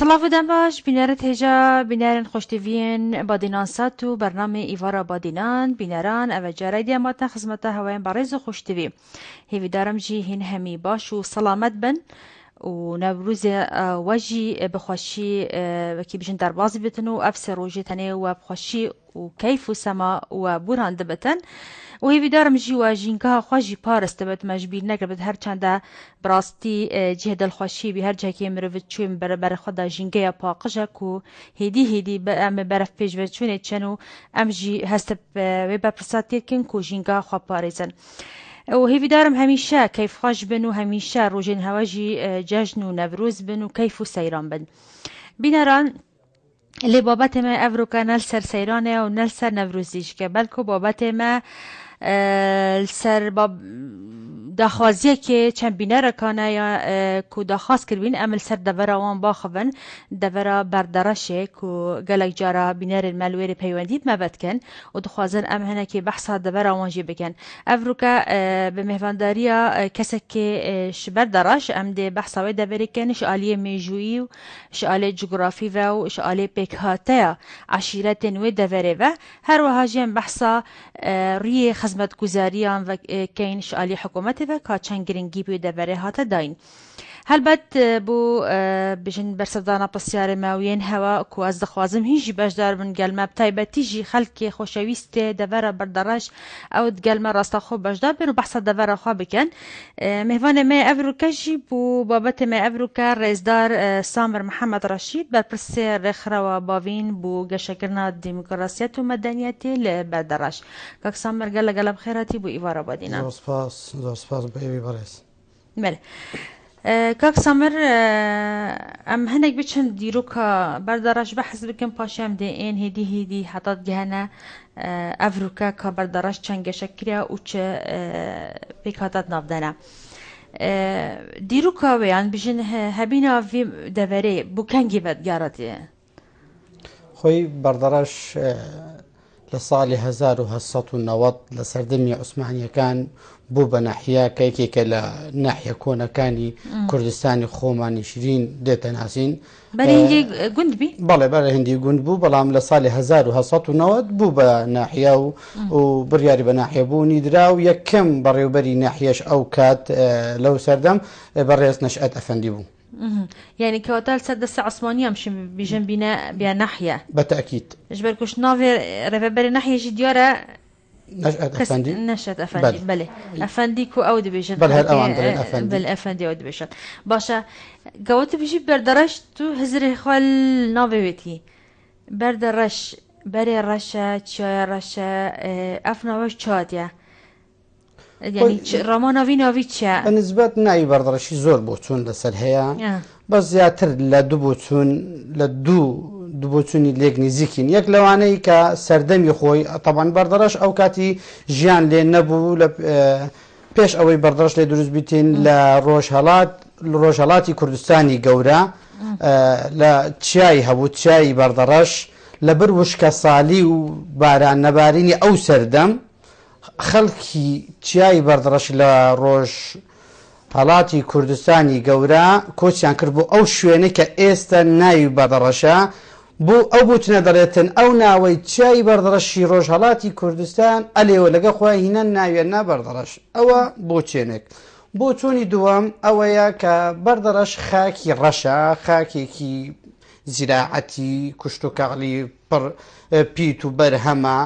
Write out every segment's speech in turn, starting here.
سلاف دماش بینارت هجا بینارن خوشتیوین بادینان ساتو برنامه ایوارا بادینان بیناران او جاره دیاماتن خدمت هواین بارز خوشتیوی هیوی دارم جی هین همی باش و سلامت بن و نوروز وجی بخوشی وکی بجن در بازی بتن و افسر روجی تنه و بخوشی و کیف و سما و بوران دبتن و هی بیدارم جی و جینکا خوشی پارست دبت مجبور نکرد هر چنده براستی جه دلخوشی به هر جه که مروت چویم بر خدا جینکا پاقجه کو هدی ام برف پیش و چونه چنو ام جی هست و بپرساتی کن کو جینکا خواب پارزن و هی بیدارم همیشه کیف خوش بن و همیشه روزین هواجی جشن و نوروز بن و کیف و سیران بن بینران لی بابت ما افروکا نل سر سیرانه و نل سر نوروزیش که بلکه بابت ما سر باب داخوازیه که چند بینه رکانه یا که داخواست کردین عمل سر دورا وان باخون دورا بردارشه که گلک جارا بینه الملویر پیوندی مبد کن و دخوازن ام هنه که بحثا دورا وان جی بکن افروکا به مهوانداریا کسی که شبر دراش ام ده بحثا و دوری کن شعالی میجویی و شعالی جغرافی و شعالی پیکهاته عشیرت و دوری و هر وهاجیم بحثا ری خدمت گزاریان و کین شعالی حکومت و کاچن گرینگی بی دوره هات داین هلبت بو بجن برسدانا پسیار ماوین هوا کو از دخوازم هیچ باشدار من گلمه بتایبتی جی خلک خوشویست دوره بردارش او گلمه راستا خوب باشدار بینو بحث دوره خواب بکن مهوان ما افروکا جی بو بابت ما افروکا رئیسدار سامر محمد رشید بر پرسی رخرا و باوین بو گشکرنا دموکراسیت و مدنیتی لبردارش کاک سامر گل بخیراتی بو ایوارا بادینا زور سپاس به ایوی برس بله کاک سامر ام هنگ بچن دیروکا بردارش بحث بکن پاشم ده این هدی حتی جهنه افروکا که بردارش چنگ شکریه و چه پیکاتت نافدنه دیروکا ویان بجن هبینا وی دوره بو کنگی بد گارتی خوی بردارش لصالي 1990 لسردمي عثمانية كان بوبا ناحية كيكي كلا ناحية كونا كاني كردستاني خوماني شيرين ديتا ناسين بله هندي جندبي بله هندي جندبو بلام لصالي 1990 بوبا ناحية وبرياري بناحية بوني دراو يكم بريوبري ناحيش أو كات لو سردم بريس نشأت أفندي بو يعني كوتال سدس عثمانية مش بيجن بنا ناحية بالتأكيد جبركوش نافي رفبر ناحية جديارة نشأت أفندي نشأت أفندي بله أفندي كو أود بيجن بله الأوان درين أفندي بله أفندي أود بيجن باشا قوت بيجي بردرش تو هزر خال نافي بيتي بردرش بري رشا تشاي رشا أفنا وش تشاتيا يعني رامانا ناوي تشا بالنسبة ناي بردرشي زور بوتون لسر هيا بس زياتر لدو بوتون دو بوتوني ليك نزيكين يك لواني كسردمي خوي طبعا بردرش او كاتي جيان لين نبو بيش اوي بردرش لي دروز بيتين لروجهالاتي كردستاني قورا لا تشاي هبو تشاي بردرش لبروش كصالي وباران نباريني او سردم خەڵکی چیای بەردڕەش لە ڕۆژهەڵاتی کوردستانی گەورە کۆچیان کرد بۆ ئەو شوێنە کە ئێستا ناوی بەردڕەشە بۆ ئەو بوتنە دەڵێتن ئەو ناوەی چیای بەردڕەشی ڕۆژهەڵاتی کوردستان ئەلێوە لەگە خۆی هینە ناوێنە بەردڕەش ئەوە بۆچێنێک بۆ چۆنی دووەم ئەوەیە کە بەردڕەش خاکی ڕەشە خاکێکی زیراعەتی کوشت و کاڵی پڕ پیت و بەرهەمە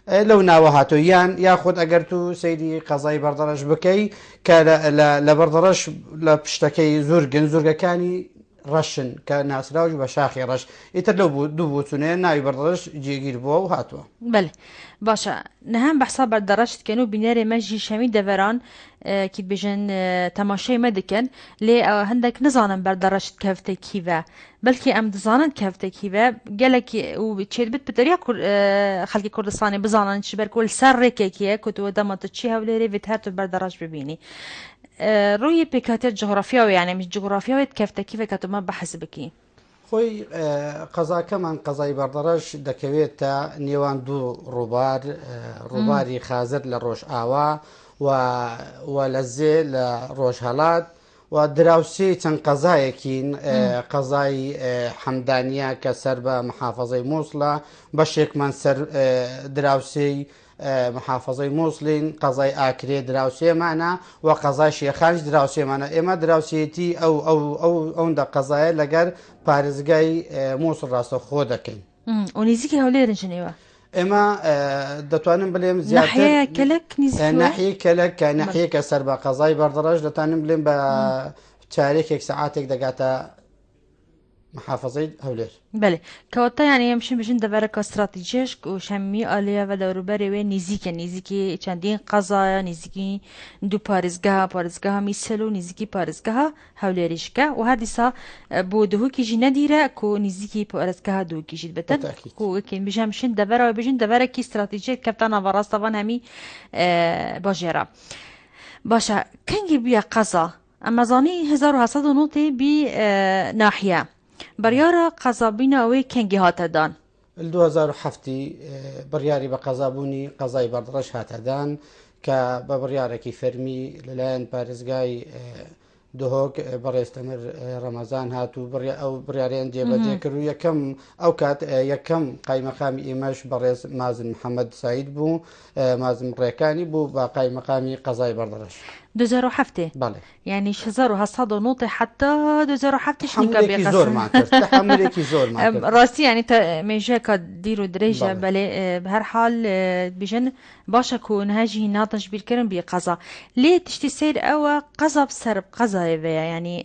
لو ناوهاتو یاخود ئەگەر تو سەیری قەزای بەردەڕەش بکەی کە لە بەردەڕەش لە پشتەکەی زورگەکانی ڕەشن کە ناسراوی بە شاخی ڕەش ئیتر لەو دوو بۆچونەیە ناوی بەردەڕەش جێگیر بووە و هاتووە بله باشە نەهەم بەحسا بەردەڕەشت کەن و بینەرێ مەژی شەمی دەڤەران کی بژن تەماشای مە دەکەن لێ هەندێک نزانن بەردەڕەشت کەفتێکیڤە بەلکی ئەم دزانن کەفتێکیڤە گەلێکی و چێت بت بتەریا خەڵکی کوردستانی بزانن چ بەرکۆل سەر ڕێکێکیە کۆتووە دەمەتە چی هەولێرێ وێت هەر بەردەڕەش ببینی ڕووی پێکاتێت جغرافیاوە یانێ مش جغرافیاوێت کەفتێکیڤە کەتومە بەحەز بکی خۆی قەزاکەمان قەزای بەردەڕەش دەکەوێتە نێوان دوو ڕووباری خازر لە ڕۆژئاوا و لە زێ لە ڕۆژهەڵات و دراوسی چەند قەزایەکین قەزای حەمدانیە کە سەر بە محافەزەی مووسڵە بەشێکمان سەر دراوسەی محافەزەی مووسڵین قەزای ئاکرێ دراوسێمانە و قەزای شێخانش دراوسێمانە ئێمە دراوسێتی ئەوەندە قەزایە لەگەر پارێزگای مووسڵ ڕاستەخۆ دەکەین و نزیکی هەولێرن ژنێوە ئێمە دەتوانم بڵێم زیاتر ناحیە کەلک کە ناحیەکە سەر بە قەزای بەردەڕەش دەتوانم بڵێم بە چارێکێک سەعاتێک دەگاتە محافظەی هەولێر بله کەواتە یانی ئەمشین بژین دەبارەکە استراتیجیشک و شەمی ئالەیە و دەوروبەری وێ نزیکی چەندین قەزایە نزیکی دوو پارێزگاها میسل و نزیکی پارێزگاها هەولێریشکە و هەر دیسا بۆ دهۆکیژی نەدیرە کۆ نزیکی پارێزگاها دووکیژیت بتن کوکین بژەمشین دەبەرەوە بژین دەبارەکی استراتیجیت کەپتان ئاڤاڕاستەوان هەمی باژێرە باشە کەنگی بیە قەزا ئەمەزانی 1990 بی ناحیە بەریارە قەزابینەوەی کەنگی هاتەدان 2007 بڕیاری بە قەزابوونی قەزای بەردەڕەش هاتەدان کە بە بڕیارێکی فەرمی لەلایەن پارێزگای دهۆک بەڕێستەمر ڕەمەزان هات و ئەو بڕیاریان جێبەجێ کرد و یەکەم ئەو کات یەکەم قایمەقامی ئێمەش بەڕێز مازن محەممەد سعید بوو مازم ڕێکانی بوو بە قایمەقامی قەزای بەردەڕەش 2007 بله يعني 1990 حتى 2007 حملێکی زۆرمان کرد حملێکی زۆرمان کرد راستی يعني مێژەکە دیر و درێژە بەلێ بهەر حال بژن باشە کۆ نهاژی ناتەش بیرکردن بێ قەزا لێ تشتی سیر ئەوە قەزاب سەرب قەزایەوەیە ینی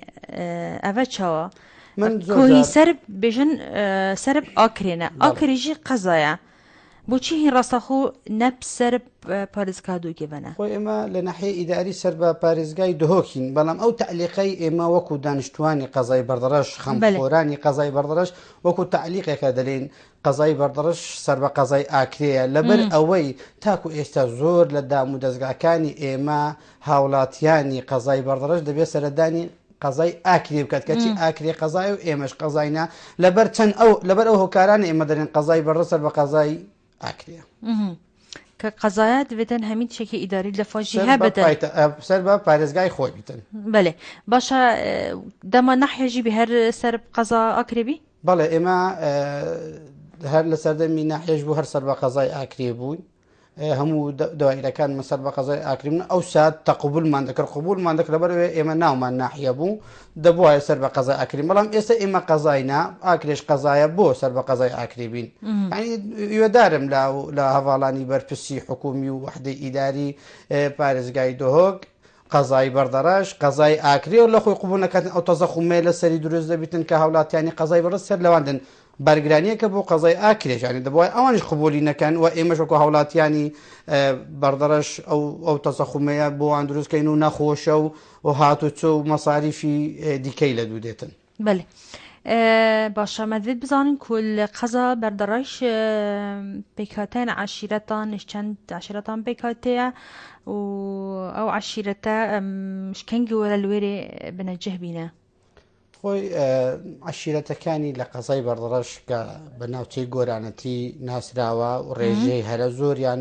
ئەvە چاوە کۆنی سەرب بێژن سەرب ئاکرێنە ئاکریژی قەزایە بۆچی هی ڕاستەخۆ نەب سەر پارێزگا دووگەبەنە خۆی ئێمە لە ناحیە ئیداری سەر بە پارێزگای دهۆکین بەڵام ئەو تعلیقەی ئێمە وەکو دانیشتوانی قەزای بەردەڕەش خەمخۆرانی قەزای بەردەڕەش وەکو تعلیقێکە دەلێن قەزای بەردەڕەش سەر بە قەزای ئاکرەیە لەبەر ئەوەی تاکو ئێستا زۆر لە دام و دەستگاکانی ئێمە هاوڵاتیانی قەزای بەردەڕەش دەبێت سەردانی قەزای ئاکرێ بکات کەچی ئاکرێ قەزای و ئێمەش قەزاینا لەبەر چەند لەبەر ئەو هۆکارانی ئێمە دەرێن قەزای بەڕە سەر بە قەزای ئاکرێ کە قەزایەت بێتن هەمین شێکی ئیداری لە فۆژی هەبێتن سەر بە پارێزگای خۆی بیتن بەێ باشە دەما نەحێژی بە هەر سەر قەزا ئاکرێبی بەڵێ ئێمە هەر لە سەردەمی ناحێژ بوو هەر سەر بە قەزای ئاکرێ بووین هەموو دوایرەکان مەسەر بە قەزای ئاکرین ئەو سات تەقبولمان دەکرد قبولمان دەکرد لەبەرەوەی ئێمە ناومان ناحیە بوو دەبواە سەر بە قەزای ئاکرین بەڵام ئێستا ئێمە قەزاینا ئاکرێش قەزایە بۆ سەر بە قەزای ئاکری بین یوەدارم لە هەواڵانی بەرپرسی حکومی و وحدەی ئیداری پارێزگای دهۆک قەزای بەردەڕەش قەزای ئاکری و لە خۆی قبول نەکاتن ئەو تەزە خومێ لە سەری دروست دەبیتن کە هاوڵاتیانی قەزای بەڕست سەر لەواندن بەرگرانیەکە بۆ قەزای ئاکرێژانی دەبواە ئەوانش قبولی نەکەن و ئێمەش وەکو هاوڵاتیانی بەردەڕەش ئەو تەسەخومەیە بۆوان دروستکەین و نەخۆشە و هاتوچۆ و مەساریفی دیکەی لە دوو دێتن بەێ باشە مەدوێت بزانین کول قەزا بەردەڕەش پێکاتیان عشیرەتان چەند عشیرەتان پێکاتەیە و ئەو عشیرەتە شکەنگی وەرە لێرێ بنەجه بینە خۆی عشیرەتەکانی لە قەزای بەردەڕەش کە بە ناوچەی گۆرانەتی ناسراوە و ڕێژەی هەرە زۆریان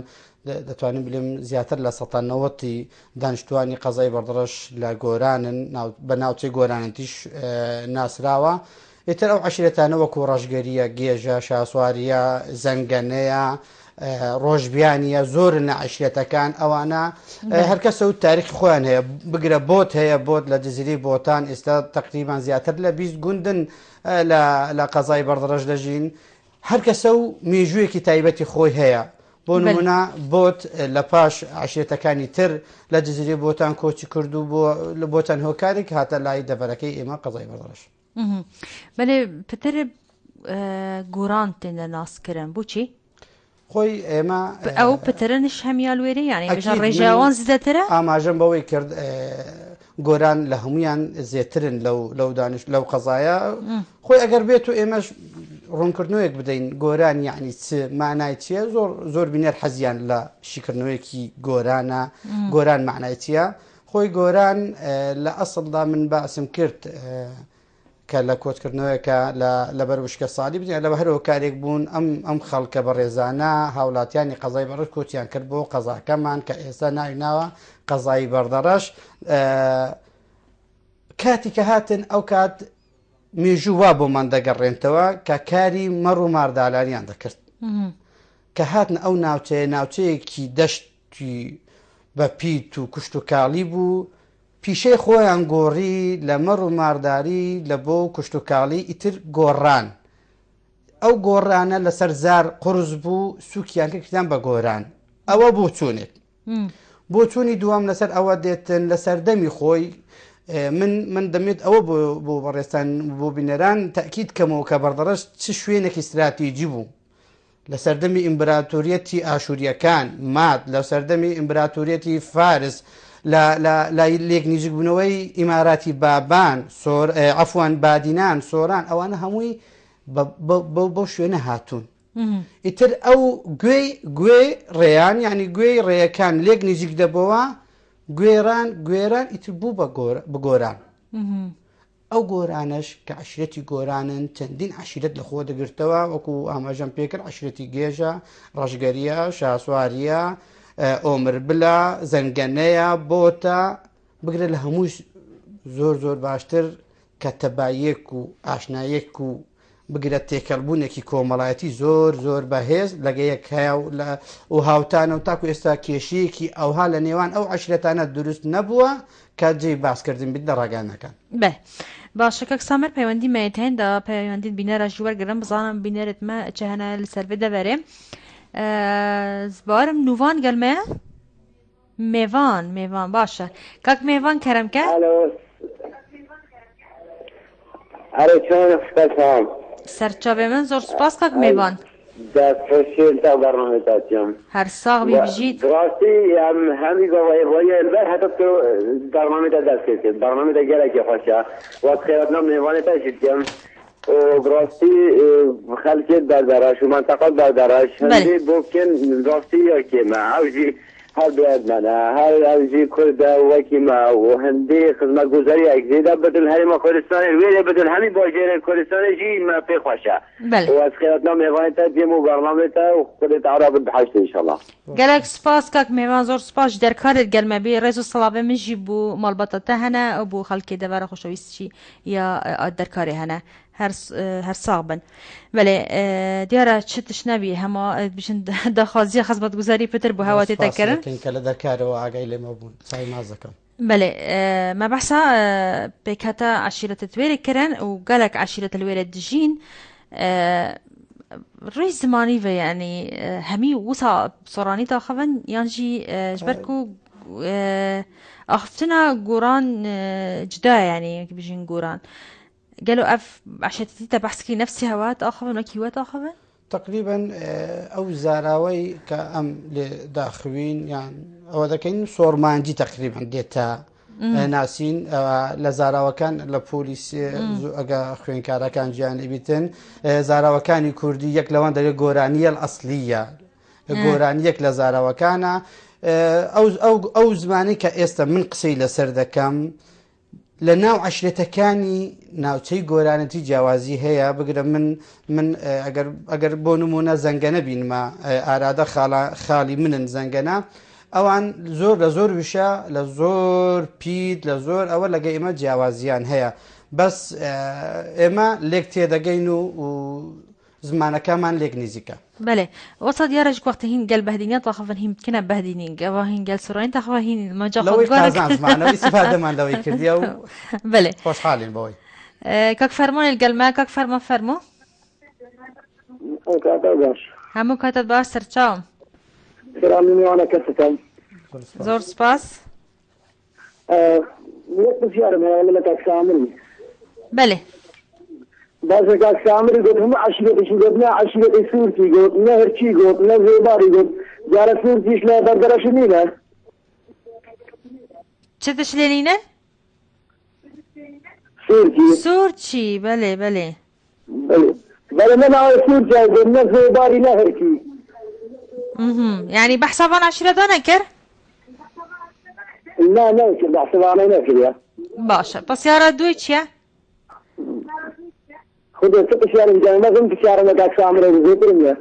دەتوانین بڵێم زیاتر لە 1990 دانیشتوانی قەزای بەردەڕەش لە گۆرانن بە ناوچەی گۆرانەتیش ناسراوە ئێتر ئەو عشیرەتانە وەکو ڕەشگەریە گێژە شاسواریە زەنگەنەیە ڕۆژبیانیە زۆر لە عشرەتەکان ئەوانە هەرکەسە و تاریخی خۆیان هەیە بگرە بۆت هەیە بۆت لە جززیری بۆتان ئێستا تقریبان زیاتر لە 20 گوندن لە قەزای بەردەڕەش دەژین هەرکەسە و مێژوویەکی تایبەتی خۆی هەیە بۆ نمونە بۆت لە پاش عشرەتەکانی تر لە جززیری بۆتان کۆچی کردو بۆ لە بۆتان هۆکارێک هاتە لای دەبەرەکەی ئێمە قەزای بەردەڕەش بەێ پتر گۆران تێنە ناسکردن بۆچی خۆی ئێمە ئەو پترنش هەمیان لێرە یانی ڕێژاوان زیاترە ئاماژەم بەوەی کرد گۆران لە هەمویان زێترن لەو دانش لەو قەزایە خۆی ئەگەر بێت و ئێمەش ڕوونکردنەوەیەک بدەین گۆران یعنی چ مانای چییە زۆر بینەر حەزیان لە شیکردنەوەیەکی گۆرانە گۆران معنای چییە خۆی گۆران لە ئەسڵدا من باسم کرد کە لە کۆچکردنەوەیەکە لەبەر وشکە ساڵی بدین لە هەرەوە کارێک بوون ئەم خەڵکە بە ڕێزانە هاوڵاتیانی قەزای بەڕەش کۆچیان کرد بۆ قەزاکەمان کە ئێستا ناویناوە قەزای بەردەڕەش کاتی کە هاتن ئەو کات مێژوو وا بۆمان دەگەڕێنتەوە کە کاری مەڕ و ماردالاریان دەکرد کە هاتن ئەو ناوچەیەکی دەشتی بە پیت و کوشت و کاڵی بوو پیشەی خۆیان گۆڕی لە مەڕ و مارداری لە بۆ کوشت و کاڵی ئیتر گۆڕان ئەو گۆڕانە لەسەر زار قورس بوو سووکیان کردیان بە گۆران ئەوە بۆ چوونێت بۆ چوونی دوام لەسەر ئەوە دێتن لە سەردەمی خۆی من دەمێت ئەوە بۆ بەڕێستان بۆ بینەران تاکید کەمەوە کە بەردەڕەش چ شوێنێکی استراتیجی بوو لە سەردەمی ئیمپراتۆریەتی ئاشووریەکان مات لە سەردەمی ئیمپراتۆریەتی فارس لە لێک نزیک بوونەوەی ئیماراتی بابان عەفوان بادینان سۆران ئەوانە هەمووی بەو شوێنە هاتوون ئیتر ئەو گوێ ڕێیان یعنی گوێی ڕێیەکان لێک نزیک دەبەوە گوێران ئیتر بوو بە گۆران ئەو گۆرانش کە عشرەتی گۆرانن چەندین عشرەت لە خۆ دەگرتەوە وەکو ئاماژەم پێکرد عشرەتی گێژە ڕەشگەریە شاسواریە ئۆمربلە زەنگەنەیە بۆتە بگرە لە هەموو زۆر باشتر کە تەبایەک و ئاشنایەک و بگرە تێکەڵبوونێکی کۆمەڵایەتی زۆر بەهێز لەگەیەک هەیە و هاوتانە و تاکو ئێستا کێشەیەکی ئەوها لە نێوان ئەو عشرەتانە دروست نەبووە کە جێی باسکردن بیت لە ڕاگانەکان بە باشەکە سامر پەیوەندی مەیتەندا پەیوەندیت بینەرە ژوەرگرم بزانم بینەرتمە چه هەنە لەسەر دەبەرێ زبارم نووان گەلمەیە میێوان باشە کاک میێوان کەرەمکە سەرچاوێ من زۆر سوپاس کاک میێوان دەستخۆشێنتا بەڕنامەتاتیان هەر ساغ بی بژیت ڕاستی هەمی گۆڵی البەر هەتا تۆ بەڕنامەدا دەستکرد بەڕنامەدا گەلێکی خۆشە وەک خێرەتنام میێوانێتا شتیم ڕاستی خەلکێت بەردەڕاش و منتەقەت بەردەڕاش هەندێ بۆ بکەن ڕاستی یەکێمە ئەوژی هەر بێدمەنە هەر ئەوژی کوردە وەکیمە و هەندێ خزمەت گوزەری ئەگزێدا بدل هەرێمە کوردستانی وێرێ بدل هەمی باژێرە کوردستانێژی مە پێ خۆشە وەز خێرەتنام میێوانێتا دێم و بەڕنامێتا و خودت عرابت بحەشت ئینشەڵڵا گەلێک سپاس کاک میێوان زۆر سپاس دەرکارت گەلمەبێ ڕێز و سەڵاوێ منژی بوو ماڵبەتەتە هەنە ئەو بۆ خەڵکی دەبارە خۆشەویستی یا دەرکارێ هەنە هەر ساغ بن بەێ دیارە چ تش نەبی هەما بشن داخوازیە خزمەت گوزاری پتر بۆ هەواتی تەکردن کە لە دەرکارەوە ئاگای لێمە بوون سای مازەکەم بەێ مە بەسا پێکاتە عشیرەتت وێرە کردن و گەلک عشیرەت لێرە دژین ڕێی زمانی بە ینی هەمی وسا سۆرانی تاخەون یانجی ژبەرک و ئاخفتنە گۆران جدا ینی بژین گۆران قالوا عشان بحثكي نفسي هوات آخر وكيوات آخر تقريبا أو زاراوي كأم لداخوين يعني أو ذا كين صورمانجي تقريبا ديتا ناسين لزاراوا كان لبوليس أجا خوين كارا كان جاني بيتن زاراوا كان كردي يك لوان ده جورانية الأصلية جورانية لزاراوا كان أو زماني كأستا من قصي لسرد كم لناو عشرەتەکانی ناوچەی گۆرانەتی جیاوازی هەیە بگرە من ئەگەر بۆ نمونە زەنگەنە بینمە ئارادە خاڵی منن زەنگەنە ئەوان لە زۆر وشە لە زۆر پیت لە زۆر ئەوە لەگە ئێمە جیاوازیان هەیە بەس ئێمە لێک تێدەگەین و زمانەکەمان لێک نزیکە بله وصل دیارش وقت هین گل بهدینی طاخفن هیم کنه بهدینین گوا هین گل سرین تخوا هین ما جا خود بارك لو معنا استفاده من لو يكرديو بله خوش حالين بوي كاك فرمان القلمه كاك فرمو همو كاتب باش سرچاو سلامي وانا كتتم زور سپاس نقطة شعر من ولا كاك سامري بله بس كاك سامري قلت هم عشرة شو قلنا عشرة سورتي قلت نهرشي قلت نزيباري قلت جارة سورتي شلا بردرش نينا چتش لينينا سورتي بله بله بله من على سورتي قلت نزيباري نهرشي يعني بحسب عن عشرة نكر لا نكر بحسب عن نكر يا باشا بس يا ردويتش يا خذ ست شهر جاي ما زلت شهر ما كاك سامر بزيترم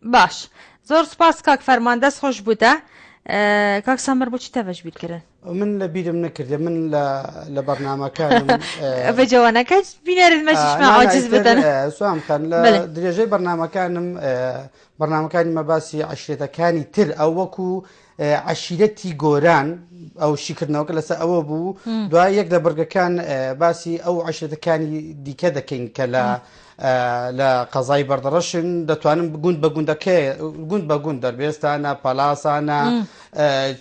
باش زور سپاس کاک فرمان دست خوش بوده کاک سامر بو چی توجه بید کرن من لە بیرم نەکردێ من لە بەرنامەکانم بە جوانەکە بینێرت مەشیشمە عاجز بدەن سوام خان لە درێژەی بەرنامەکانم بەرنامەکانی مەباسی عشرێتەکانی تر ئەو وەکو عشیرەتی گۆران ئەو شیکردنەوەکە لەسەر ئەوە بوو دوای یەک لە بەرگەکان باسی ئەو عشرێتەکانی دیکە دەکەین کە لە قەزای بەردەڕەشن دەتوانم گوند بە گوند بە گوند دەربێستانە پەلاسانە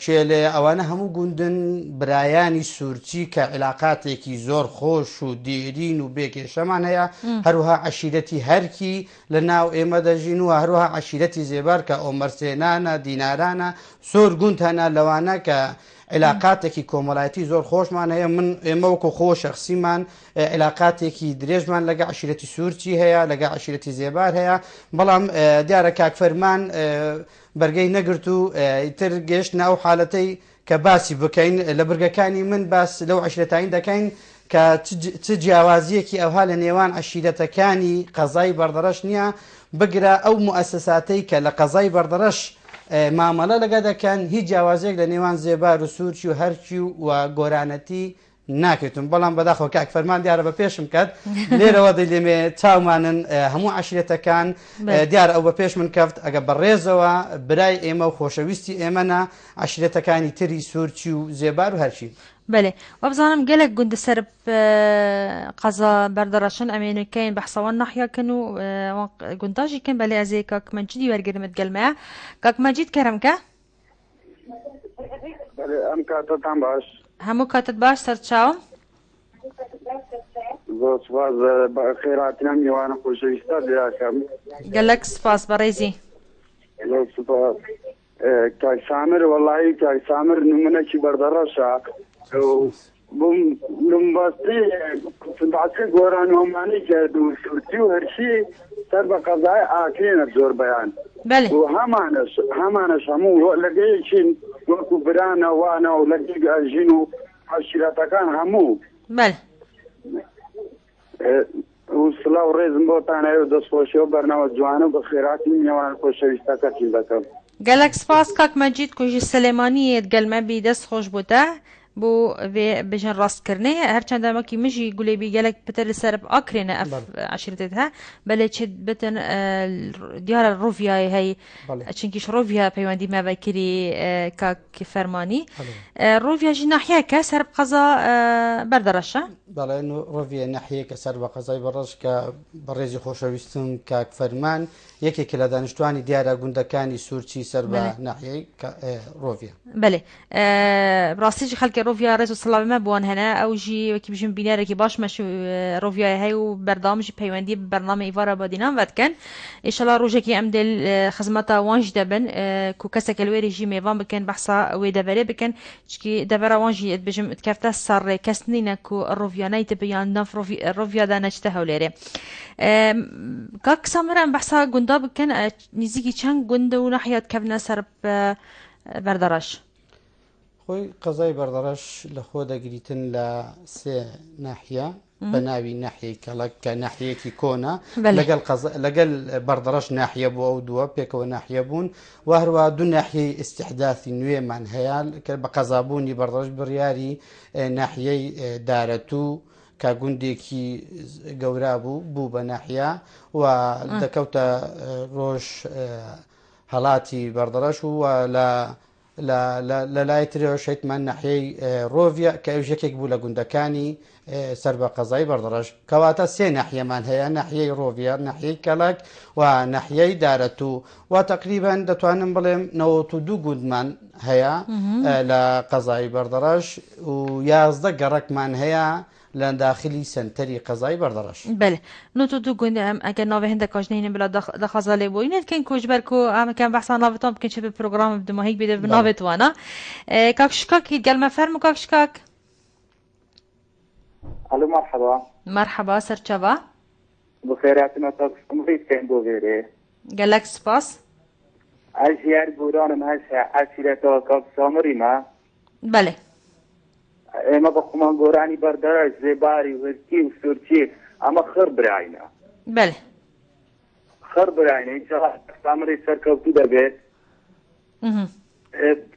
چێلێ ئەوانە هەموو گوندن برایانی سوورچی کە علااقاتێکی زۆر خۆش و دیرین و بێکێشەمان هەیە هەروها عشیرەتی هەرکی لە ناو ئێمە دەژین و هەروها عشیرەتی زێبار کە ئۆمەرسێنانە دینارانە سۆر گوند هەنا لەوانە کە علااقاتێکی کۆمەڵایەتی زۆر خۆشمان هەیە من ئێمە وەکو خۆ شەخسیمان علااقاتێکی درێژمان لەگە عشیرەتی سوورچی هەیە لەگە عشیرەتی زێبار هەیە بەڵام دیارە کاکفەرمان بەرگەی نەگرت و ئیتر گەشت ناو حالەتەی کە باسی بکەین لە برگەکانی من باس لەو عشرەتین دەکەین کە چ جیاوازیەکی ئەوها لە نێوان عشیرەتەکانی قەزای بەردەڕەش نییە بگرە ئەو موئەسساتەی کە لە قەزای بەردەڕەش مامەڵە لەگە دەکەن هیچ جیاوازێک لە نێوان زێبار و سوورچی و هەرچی و گۆرانەتی ناکەیتون بەڵام بەداخەوە کاک فەرمان دیارە بە پێشم کات لێرەوە دەیلێمێ چاومانن هەموو عشرێتەکان دیارە ئەو بە پێش من کەفت ئەگە بەڕێزەوە برای ئێمە و خۆشەویستی ئێمەنا عشرێتەکانی تری سوورچی و زێبار و هەرچی بله وبزانم قالك قند سرب قضا بردرشن امين كاين بحصوان ناحية كانوا قنداجي كان بلي ازي كاك مجدي ورقد متقال معاه كاك مجيد كرمكا ام كاتت عم باش همو كاتت باش سرتشاو زود سپاس خيراتنا ميوانا خوشي استاد ياكم قالك سپاس بريزي زود سپاس كاي سامر والله كاي سامر نمنا شي بردرشا بمبسطي بعد قران وماني جادو سورتي وهرشي سرب قضاء آكلين الزور بيان بله وهمانش همو لقيشين وكو برانا وانا ولقيق جنو عشيرتكان همو بله وصلا ورزم بوتانا يودس خوشي وبرنامج جوانو بخيراتي ميوان خوشويستا كتين بكم قالك سپاس كاك مجيد كوجي سليماني قال ما بيدس خوش بوده بو بجن راست كرنه هر چند ما کی مجي گولی بي گلک بتر سرب اكرنه اف عشرتها بل چد بتن ديار روفيا هي چنكيش روفيا پیوندی ما بكري كاك فرماني روفيا جي ناحيه كسرب قضا بردرشه بله انه روفيا ناحيه كسرب قضا برش ك بريزي خوشويستم كاك فرمان یەکێک لە دانیشتوانی دیارە گوندەکانی سوورچی سەر بە ناحیەی ڕۆڤیا بەێ ڕاستیجی خەڵکی ڕۆڤیا ڕێز و سڵاومە بووان هەنا ئەوژی وەکی بژم بینارێکی باشمەش ڕۆڤای هەیە و بەردامژی پەیوەندی بەرنامە ئیڤارە بەدینان وەتکەن ئیشەڵا ڕۆژێکی ئەم دل خزمەتە وانژ دەبن کو کەسێکە لێریژی میێوان بکەن بەحسا وێ دەبەرێ بکەن چکی دەبەرە وانژی بژم کەفتە سەڕێ کەس نینە و ڕۆڤیانەی تبیان ناف ڕۆڤیادا نەچتە هەولێرێ كاك سامران بحثا قندا بكن نزيكي چند قند و ناحية كبنا سرب بردرش خوي قضاي بردرش لخو دقريتن لسي ناحية بناوي ناحية كلك ناحية كونا لقل بردرش ناحية بو او دوا بيكو ناحية بون وهروا دو ناحية استحداثي نوية من هيال بقضابوني بردرش برياري ناحية دارتو کە گوندێکی گەورە بوو بە ناحیا و دەکەوتە ڕۆژ هەڵاتی بەردەڕەش و لە لای ترەوە شەیتمان ناحیەی ڕۆڤیا کە ئەو یەکێک بوو لە گوندەکانی سەر بە قەزای بەردەڕەش کەواتە سێ ناحیەمان هەیە ناحیەی ڕۆڤیا ناحیەی کەلک و ناحیەی دارەتوو و تقریبان دەتوانم بڵێم 92 گوندمان هەیە لە قەزای بەردەڕەش و 11 گەڕەکمان هەیە لان داخلي سنتري قضاي بردرش بله نوتو دو گوند اگر ناوه هنده کاجنین بلا دخازا لیبوینت کن کوجبر کو هم کن بحثا ناوتان بکن چه به پروگرام بدو ماهیک بیده بناوت وانا کاک شکاک هید گل مفرمو کاک شکاک الو مرحبا مرحبا سر چوا بخيراتنا تقسمريد كان بوغيري قالك سپاس اشيار بوران هاشا اشيرتو كاك سامري ما بله اما بخمان گورانی بردرش زباری و هرکی و سورچی اما خر براینا بله خر براینا انشاءالله سامری سرکوتی دبید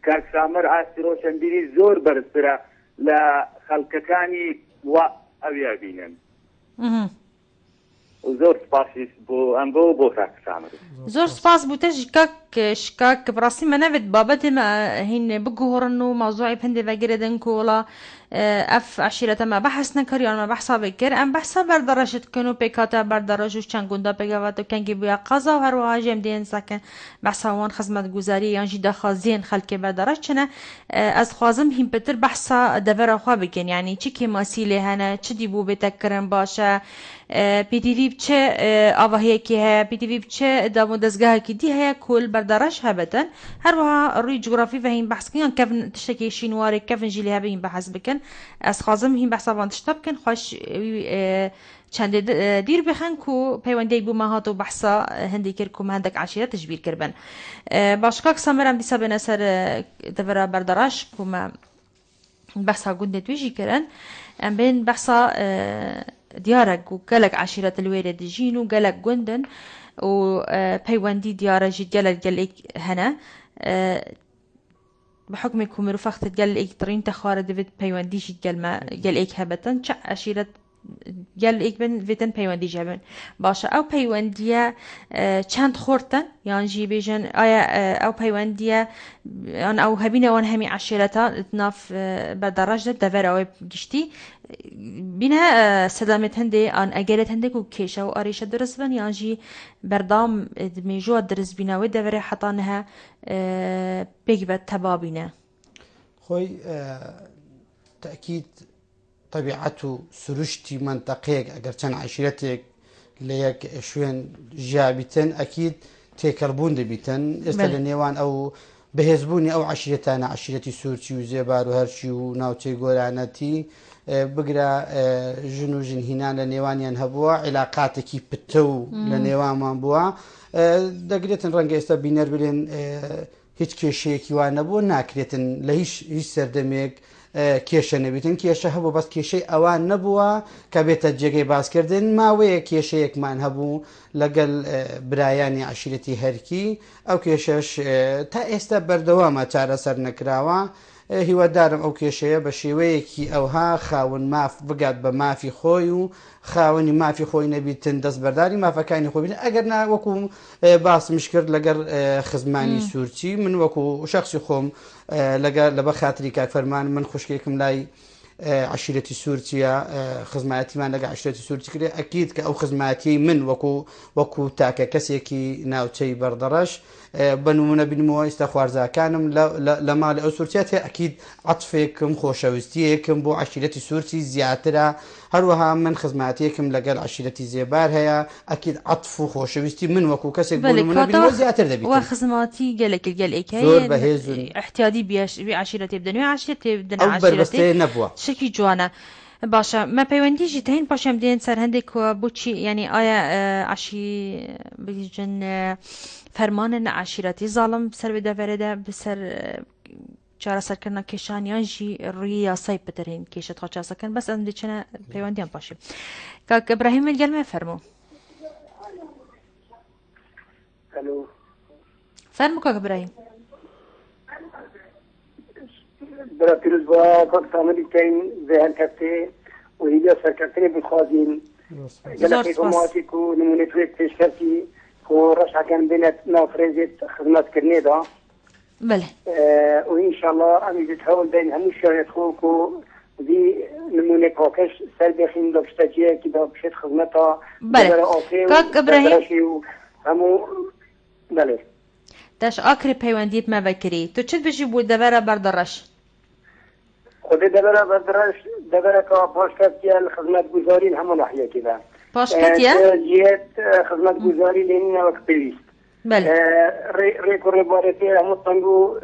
کاک سامر ئاستی ڕۆشنبیری زۆر بەرزترە لە خەڵکەکانی وا ئەویا بینن زۆر سپاسیش بۆ ئەم بۆ کاک سامر زۆر سپاس بوو تەژ شکاک بڕاستی مە نەوێت بابەتێمە هین بگۆڕن و مەوزوعی پندێ بەگرێدن کۆڵە ئەف عشیرەتەمە بەحەس نەکەریانمە بەحسا بکرد ئەم بەحسا بەردەڕەشت کن و پێکاتە بەردەڕەژ و چەند گوندا پێگەوات و کەنگی بووە قەزا و هەروەها ژێم دێن ساکەن بەحساوان خزمەت گوزاری یانژی دەخوازیێن خەلکێ بەردەڕەش چنە ئەس خوازم هیم پتر بەحسا دەڤەرەخوا بکەن یعنی چی کێماسی لێ هەنە چ دی بوو بێتەکردن باشە پێتیڤی بچێ ئاڤاهەیەکی هەیە پێتیڤی بچێ دام و دەستگاهێکی دی هەیە کۆل بەردەڕەش هەبەتەن هەروەها ڕووی جوگرافی بە هین بەحسکەیان کەفن تشتێکی شینوارێک کەفنژی لێ هەبە هین بەحەس بکەن ئەس خوازم هین بەحساوان تشتا بکەن خوش چەندێ دیر بخەن و پەیوەندەی بوومە هات و بەحسا هەندێک کرد و هەندێک عشیرە تشبیر کردبن باشکاک سامەرم دیسا بێنە سەر دەڤەرە بەردەڕەش کومە بەحسا گوندێ توێژی کردن ئەم بێن بەحسا دیارە و گەلک عشیرەت لوێرە دژین و گەلک گوندن و پەیوەندی دیارەژی گەلک گەلێک هەنە بحكم كوميرو فخت قال إيك ترين تخارج دفيد بيواندي شيء قال إيك هبتن شع عشيرة قال إيك بن فيتن بيواندي جابن باشا أو بيواندية چند خورتن يعني جي بيجن آية أو بيواندية أنا أو هبينا وان همي عشيرتا تناف بدرجة دفر أو جشتي بينها سلامت هندي أن أجرت هندك وكيشة وأريشة درس بن يعني جي بردام دميجوا درس بينا ودفر حطانها بيجبت تبابينا خوي تأكيد طبيعته سرشتي منطقيك أجر كان عشيرتك ليك شوين جابتن أكيد تكربون دبيتن استلنيوان أو بهزبوني أو عشيرتنا عشيرتي سورتي وزيبار وهرشي وناوتي قولانتي بقرا جنو جنهنان لنيوانيان هبوا علاقاتكي بتو لنيوان من بوا دقريتن رنگ استا بينر بلين هیچ کێشەیەکی وان نەبوو ناکرێتن لە هیچ سەردەمێک کێشە نەبێتن کێشە هەبوو بەس کێشەی ئەوان نەبووە کە بێتە جێگەی باسکردن ماوەیە کێشەیەکمان هەبوو لەگەڵ برایانی عشیرەتی هەرکی ئەو کێشەش تا ئێستا بەردەوامە چارەسەر نەکراوە هیوادارم ئەو کێشەیە بە شێوەیەکی ئەوها خاون ماف بگات بە مافی خۆی و خاوەنی مافی خۆی نەبیتن دەستبەرداری مافەکانی خۆی بن ئەگەر نا وەکو باسمش کرد لەگەر خزمانی سوورچی من وەکو شخصی خۆم لەبە خاتری کاک فەرمان من خوشکێکم لای عشیرەتی سوورچیە خزمەتیمان لەگە عشیرەتی سوورچی کرێ ئەکید کە ئەو خزمەتی من وەکو تاکە کەسێکی ناوچەی بەردەڕەش بنمونە بنمەوە ئێستا خوارزاکانم لە ماڵی ئەو سوورچێت هەیە ئەکید عەتفێکم خۆشەویستیەکم بۆ عشیرەتی سوورچی زیاترە هەروەها من خزمەتێکم لەگەڵ عشیرەتی زێبار هەیە ئەکید عەتف و خۆشەویستی من وەکو کەسێک بنمونە بنمەوە زیاتر دەبێت و خزمەتی گەلێک زۆر بەهێز احتیاجی بێ عشیرەتی بدەنوێ عشیرەتی بدەن ئەو بەربەستەیە نەبووە شکی جوانە باشە مە پەیوەندیژی تەین پاشەم دێن سەر هەندێک بۆچی ینی ئایا عشی بگیژن فەرمانن عشیرەتی زاڵم سەر بێدەڤەرەدا بسەر چارەسەرکردنا کێشانیان ژی ڕووی یاسای پترین کێشە خاچاسەکەن بەس ئەم دێچنە پەیوەندیان پاشێ کاک ئەبراهیم گەلمە فەرموو فەرموو کاک ئەبراهیم برا پیروز با پاکستانی کن ذهن کرده و هیچ سرکرده بخوادیم جلسه کماتی کو نمونه توی پیش کردی کو رش حکم بینت نافرزید خدمت کرنه دا بله و انشالله امیدت هول بین همون شاید خو کو دی نمونه پاکش سر بخین داشتجیه که دا بشید خدمت ها بله کاک ابراهیم همو بله داش آخری پیوندیت ما بکری تو چت بشی بود دبره بردارش خود دبره بردارش دبره که پاشکتیه خدمت گزارین همون ناحیه که ده پاشکتیه جیت خدمت گزاری لین وقت پیوست بله ریکو ربارتی همون تنگو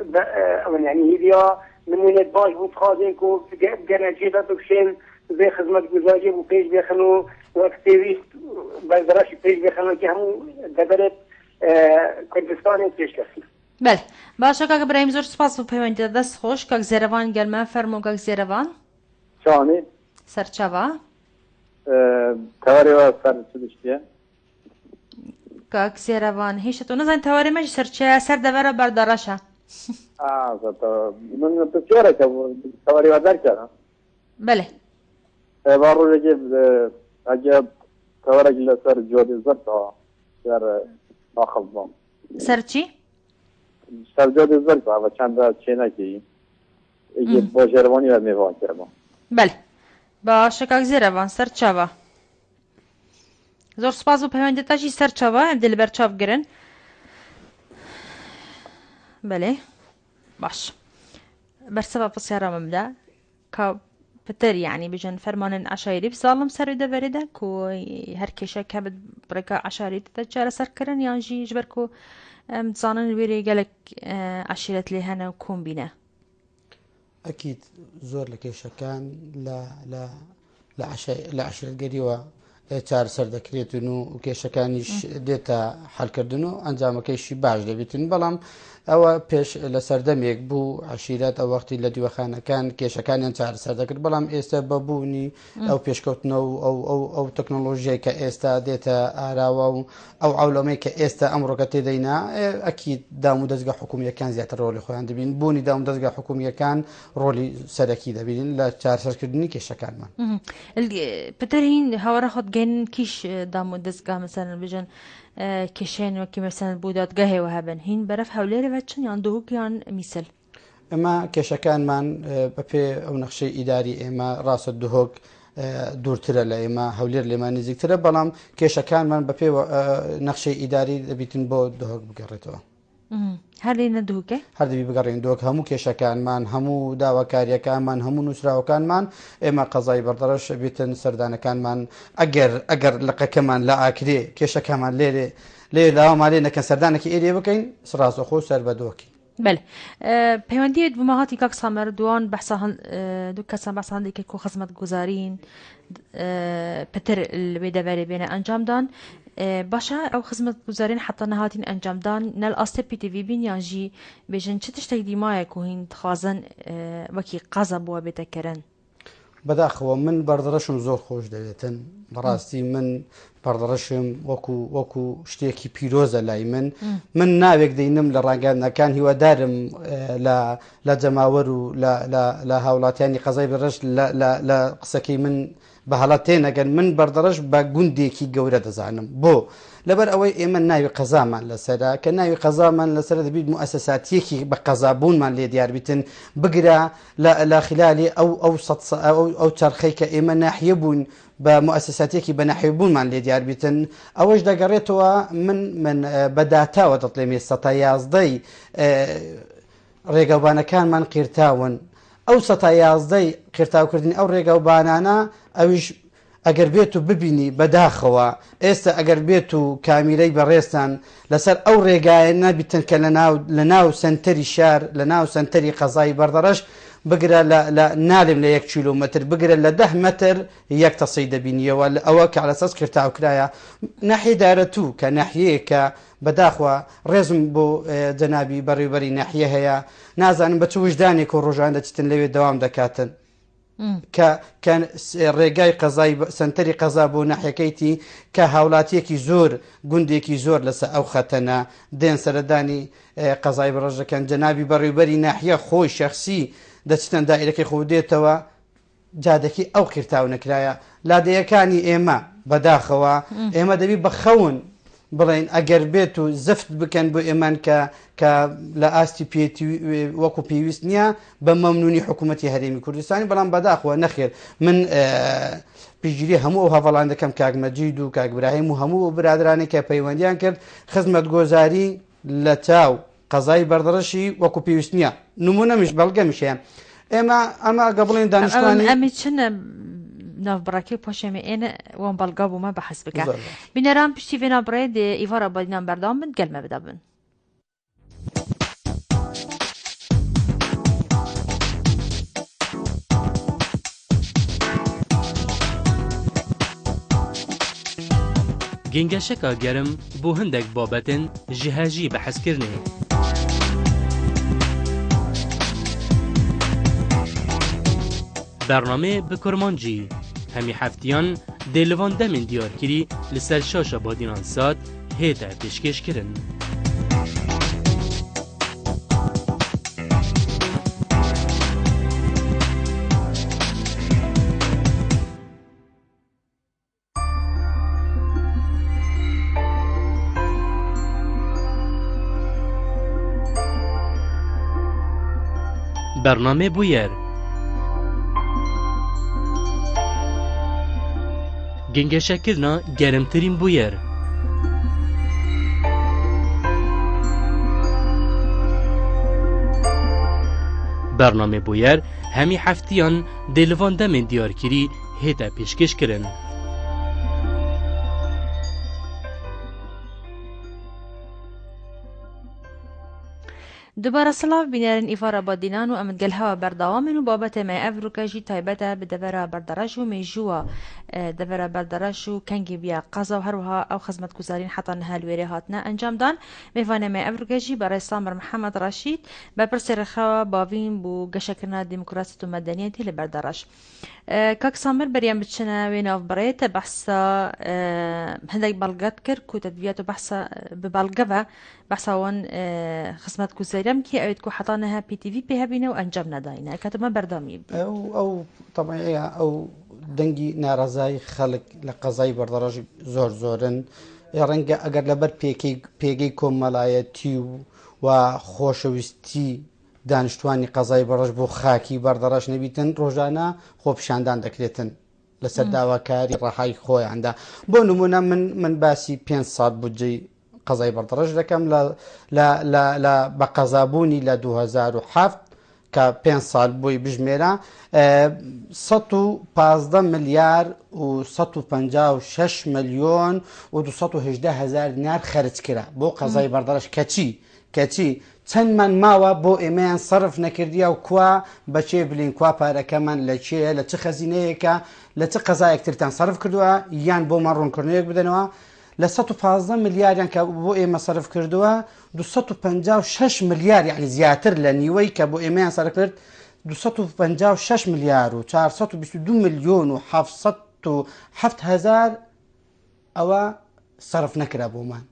یعنی هیدیا نمونه باش بود خواهیم که گرنجی دا بکشیم به خدمت گزاری و پیش بخنو وقت پیوست بردارش پیش بخنو که همون دبره کردستان پیش کسی بله باشه کاک ابراهیم زور سپاس و پیوندی دست خوش کاک زیروان گلمه فرمو کاک زیروان شانی سرچاوا تواری و سر چدشتیه کاک زیروان هیچ تو نزن تواری مش سرچه سر دوره بردارشه من بسیاره که سواری وزر کردم بله بارو رجب عجب سوارج لسر جودی زرطا سر آخف بام سر چی؟ سر جودی زرطا و چند چینه که ایگه با جروانی و میوان کردم بله باشه کاک زیروان سر چاوا زور سپاس و پیوانده تاشی سر چاوا هم دل بر چاو گرن بله باش برسبب بسيارة مبدأ كبتر يعني بجن فرمان عشايري بظالم سر ده برده كو هر كيشا كبد بركة عشايري تتجار سر كرن يعني جبركو متصانن ويري قالك عشيرة لهنا وكون بينا أكيد زور لكيشا كان لا عشيرة قريوة چار سەر دەکرێتن و کێشەکانیش دێتە حەلکردن و ئەنجامەکەیشی باش دەبێتن بەڵام ئەوە پێش لە سەردەمێک بوو عشیرەت ئەو وەختی لە دیوەخانەکان کێشەکانیان چارەسەر دەکرد بەڵام ئێستا بەبوونی ئەو پێشکەوتنەوە و ئەو تەکنۆلۆژیای کە ئێستا دێتە ئاراوە و ئەو عەولەمەی کە ئێستا ئەمڕۆکە تێدەینا ئەکید دام و دەستگا حکوومیەکان زیاتر ڕۆلی خۆیان دەبین بوونی دام و دەستگا حکوومیەکان ڕۆلی سەرەکی دەبین لە چارەسەرکردنی کێشەکانمان پترین هاوڕە خۆت گەن کیش دام و دەستگا مثلا بجن كشين وكي مثلا بودات قهوة وهبن هين برف حولي رفتشن يندوق يان مثل اما كشكان من بپی او نقشه اداری اما راس الدهوك دورتره لما هولير لما نزيكتره بلام كشكان من بپی نقشه اداری بيتن بو دهوك بقريتو هر لين دهوكه هر دبي بقرين دوك همو كشكان من همو داواكاريكان من همو نسراوكان من اما قضايا بردرش بيتن سردانكان من اگر لقى كمان لا اكري كشكان من ليه لا ما علينا كان سردانك ايري بكين سراس خو سر بدوكي بله پیوندی بمهاتی که سامر دوان بحثان دو کسان بحثان دیگه که خدمت گذارین پتر الویدواری بین انجام دان باشه او خدمت گذارین حتی نهاتین انجام دان نل آسته پی تی وی بین یانجی بیشن چه تشتی دیمای کوهین تخازن وکی قازم بوا بتکرن بداخو من بردرشم زور خوش دەوێتن بەڕاستی من بەردەڕەشم وەکو شتێکی پیرۆزە لای من ناوێک دەینم لە ڕاگەاندنەکان هیوادارم لە جەماوەر و لە هاوڵاتیانی قەزای بەڕەش لە قسەکەی من بەهەڵات تێنەگەن من بەردەڕەش بە گوندێکی گەورە دەزانم بۆ لەبەر ئەوەی ئێمە ناوی قەزامان لەسەرا کە ناوی قەزامان لەسەر دەبیت مؤسساتیەکی بە قەزابوونمان لێ دیاربیتن بگرە لە خلالی ئەو چرخەی کە ئێمە ناحیە بوون بە مؤسساتێکی بە ناحیەبوونمان لێ دیاربیتن ئەوەش دەگەڕێتەوە من بەداتاوە دەڵێمێ 111 ڕێگەوبانەکانمان قیرتاون ئەو 111 قیرتاوکردنی ئەو ڕێگەوبانانە ئەویش ئەگەر بێت و ببینی بەداخەوە ئێستا ئەگەر بێت و کامیرەی بەڕێستان لەسەر ئەو ڕێگایە نابیتن کە لە ناو سنتەری شار لە ناو سنتەری قەزای بەردەڕەش بگرە لە نالم لە 1 کیلۆمەتر بگرە لە 10 متر یەک تەسەی دەبینیەوە ئەوە کە على ئەساس کردتاوکرایە ناحیە دارەتوو کە ناحیەیەکە بەداخەوە ڕێزم بۆ جەنابی بەڕێوەبەری ناحیە هەیە نازانم بە چ وجدانێک و ڕۆژان دەچیتن لەوێ دەوام دەکاتن کە ڕێگای قەزای سنتەری قەزا بۆ ناحیەکەیتی کە هاوڵاتیەکی زۆر گوندێکی زۆر لەسەر ئەو خەتەنە دێن سەردانی قەزای بەڕێژ دەکەن جەنابی بەڕێوەبەری ناحیە خۆی شەخسی دەچتن دائیرەکەی خۆ دێتەوە جادەکی ئەو قیرتاو نەکرایە لادەیەکانی ئێمە بەداخەوە ئێمە دەبی بەخەون بڵێن ئەگەر بێت و زەفت بکەن بۆ ئێمان کە لە ئاستی پێێتی وەکو پێویست نییە بە مەمنونی حکوومەتی هەرێمی کوردستانی بەڵام بەداخەوە نەخێر من پشتگیری هەموو ئەو هەڤەڵان دەکەم کاک مەجید و کاک براهیم و هەموو برادرانی کە پەیوەندیان کرد خزمەت گۆزاری لە چاو قەزای بەردەڕەشی وەکو پێویست نییە نمونەمیش بەڵگەمیش هەیە ئێمە ئەمە ئەگە بڵێن دانیشتوانی ئەمی چنە ناوبڕاکەی پۆشێمە ئێنە وان بەڵگا بوومە بەحەس بکە بینەران پشتی vێنابڕێ دێ ئیڤارە بەدینان بەردەوام بن گەلمە بدا بن گەنگەشەکە گەرم بۆ هەندێک بابەتن ژیهاژی بەحەسکردنێ بەرنامە بە کورمانجی هەمی هەفتیان دێلڤان دەمên دیارکirî li ser şaşa Badînan Sat hêdî pêşkêşkirin. برنامه بویر گنگ شکرنا گرمترین بویر برنامه بویر همی هفتیان دلوان دم دیار کری هیتا پیشکش کرن. دوباره سلاف بینارن ایفارا بادینان و امد گلها بردوامن و بابت ما افروکا جی تایبتا بدورا بردرش و میجوا دورا بردرش و کنگی بیا قضا و هروها او خدمت گزارین حتی نهالویره هاتنا انجام دان میوانه ما افروکا جی برای سامر محمد رشید بپرس رخوا باوین بو گشکرنا دموکراسی و مدنیتی لبردرش کاک سامر بريان بتشنا وين بريت بحثا هندك بلغت كر كو تدبيات بحثا ببلغبا بحثا وان خدمت كوزيرم كي اويد كو حطانها بي تي في بي هبينا وانجمنا داينا كاتما بردامي او طبعا او دنگی نارضای خلق لقضای بردرج زور زورن رنگ اگر لبر پیگی کۆمەڵایەتی و خۆشەویستی دانیشتوانی قەزای بەڕەش بۆ خاکی بەردەڕەش نەبیتن ڕۆژانە خۆپیشاندان دەکرێتن لەسەر داواکاری ڕەهای خۆیاندا بۆ نمونە من باسی 5 ساڵ بودجەی قەزای بەردەڕەش دەکەم بە قەزابوونی لە 2007 کە 5 ساڵ بۆی بژمێرە 115 ملیار و 156 ملیۆن و 218 هزار دینار خەرج کرا بۆ قەزای بەردەڕەش کەچی چەندمان ماوە بۆ ئێمەیان سەرف نەکردیە و کوا بەچێ بلین کوا پارەکەمان لە چێە لە چ خەزینەیەکە لە چ قەزایەکترتان سەرف کردووە یان بۆمان ڕوونکردنەوەیەک بدەنەوە لە 115 ملیاریان کە بۆ ئێمە سەرف کردووە 256 ملیار یعنی زیاتر لە نیوەی کە بۆ ئێمەیان سەرف کرد 256 ملیار و 422 ملیۆن و 707 هزار ئەوە سەرف نەکرا بۆمان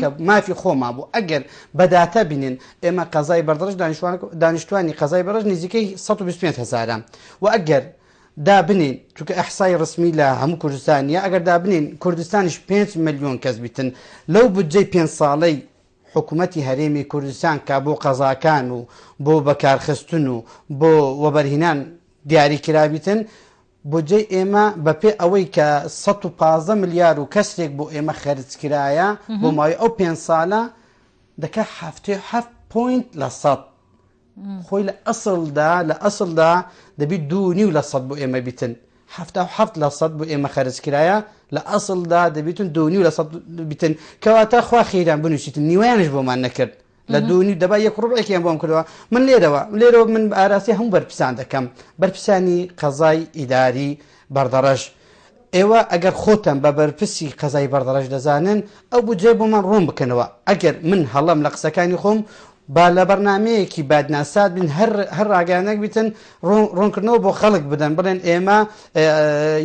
کە مافی خۆما بوو ئەگەر بەداتە بینین ئێمە قەزای بەردەڕەش دانیشتوانی قەزای بەڕەش نزیکەی 125 هزارە و ئەگەر دابنین چونکە ئەحسای ڕسمی لە هەموو کوردستانیە ئەگەر دابنین کوردستانیش 5 ملیۆن کەس بیتن لەو بودجەی 5 ساڵەی حکوومەتی هەرێمی کوردستان کا بۆ قەزاکان و بۆ بەکارخستن و بۆ وەبەرهێنان دیاری کرابیتن بودجەی ئێمە بەپێ ئەوەی کە 115 ملیار و کەسێک بۆ ئێمە خەرج کرایە بۆ ماوەی ئەو 5 ساڵە دەکە 7 پوینت لە 100 خۆی لە ئەسڵدا دەبی 2.5% بۆ ئێمە بیتن 7 لە 100 بۆ ئێمە خەرج کرایە لە ئەسڵدا دەبیتن 2.5% بیتن کەواتە خوا خێران بنووسیتن نیوەیانش بۆمان نەکرد لە 2.5 دەبا یەک ڕوبعێکیان بۆم کردەوە من لێرەوە من ئاراسی هەموو بەرپرسان دەکەم بەرپرسانی قەزای ئیداری بەردەڕەش ئێوە ئەگەر خۆتان بە بەرپرسی قەزای بەردەڕەش دەزانن ئەو بودجێ بۆمان ڕوون بکەنەوە ئەگەر من هەڵەم لە قسەکانی خۆم با لە بەرنمەیەکی بادناسات بین هەر ڕاگەیانەک بیتن ڕوونکردنەوە بۆ خەڵک بدەن بڵێن ئێمە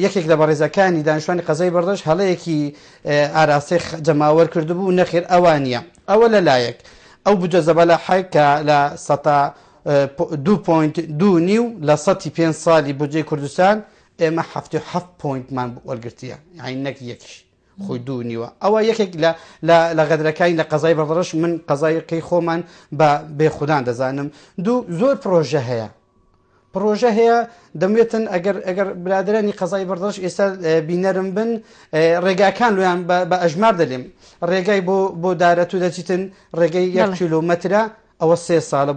یەکێک لە بەڕێزەکانی دانیشتوانی قەزای بەردەڕەش هەڵەیەکی ئاراسی جەماوەر کردبوو نەخێر ئەوانە ئەوە لەلایەک ئەو بودجە زەبەلاحی کە لە 2.2 لە 5 ساڵی بودجەی کوردستان ئێمە 7 پوینتمان وەرگرتیە یعنی نەک یەکیش خۆی 2.5 ئەوە یەکێک لە غەدرەکانی لە قەزای بەردەڕەش من قەزایەکەی خۆمان بە بێخودان دەزانم زۆر پرۆژە هەیە دەموێتن ئەگەر برادرانی قەزای بەردەڕەش ئێستا بینەرم بن ڕێگاکان لۆیان بە ئەژمار دەلێم ڕێگای بۆ دارەتو دەچیتن ڕێگەی 1 کیلۆمەترە ئەوە 3 ساڵە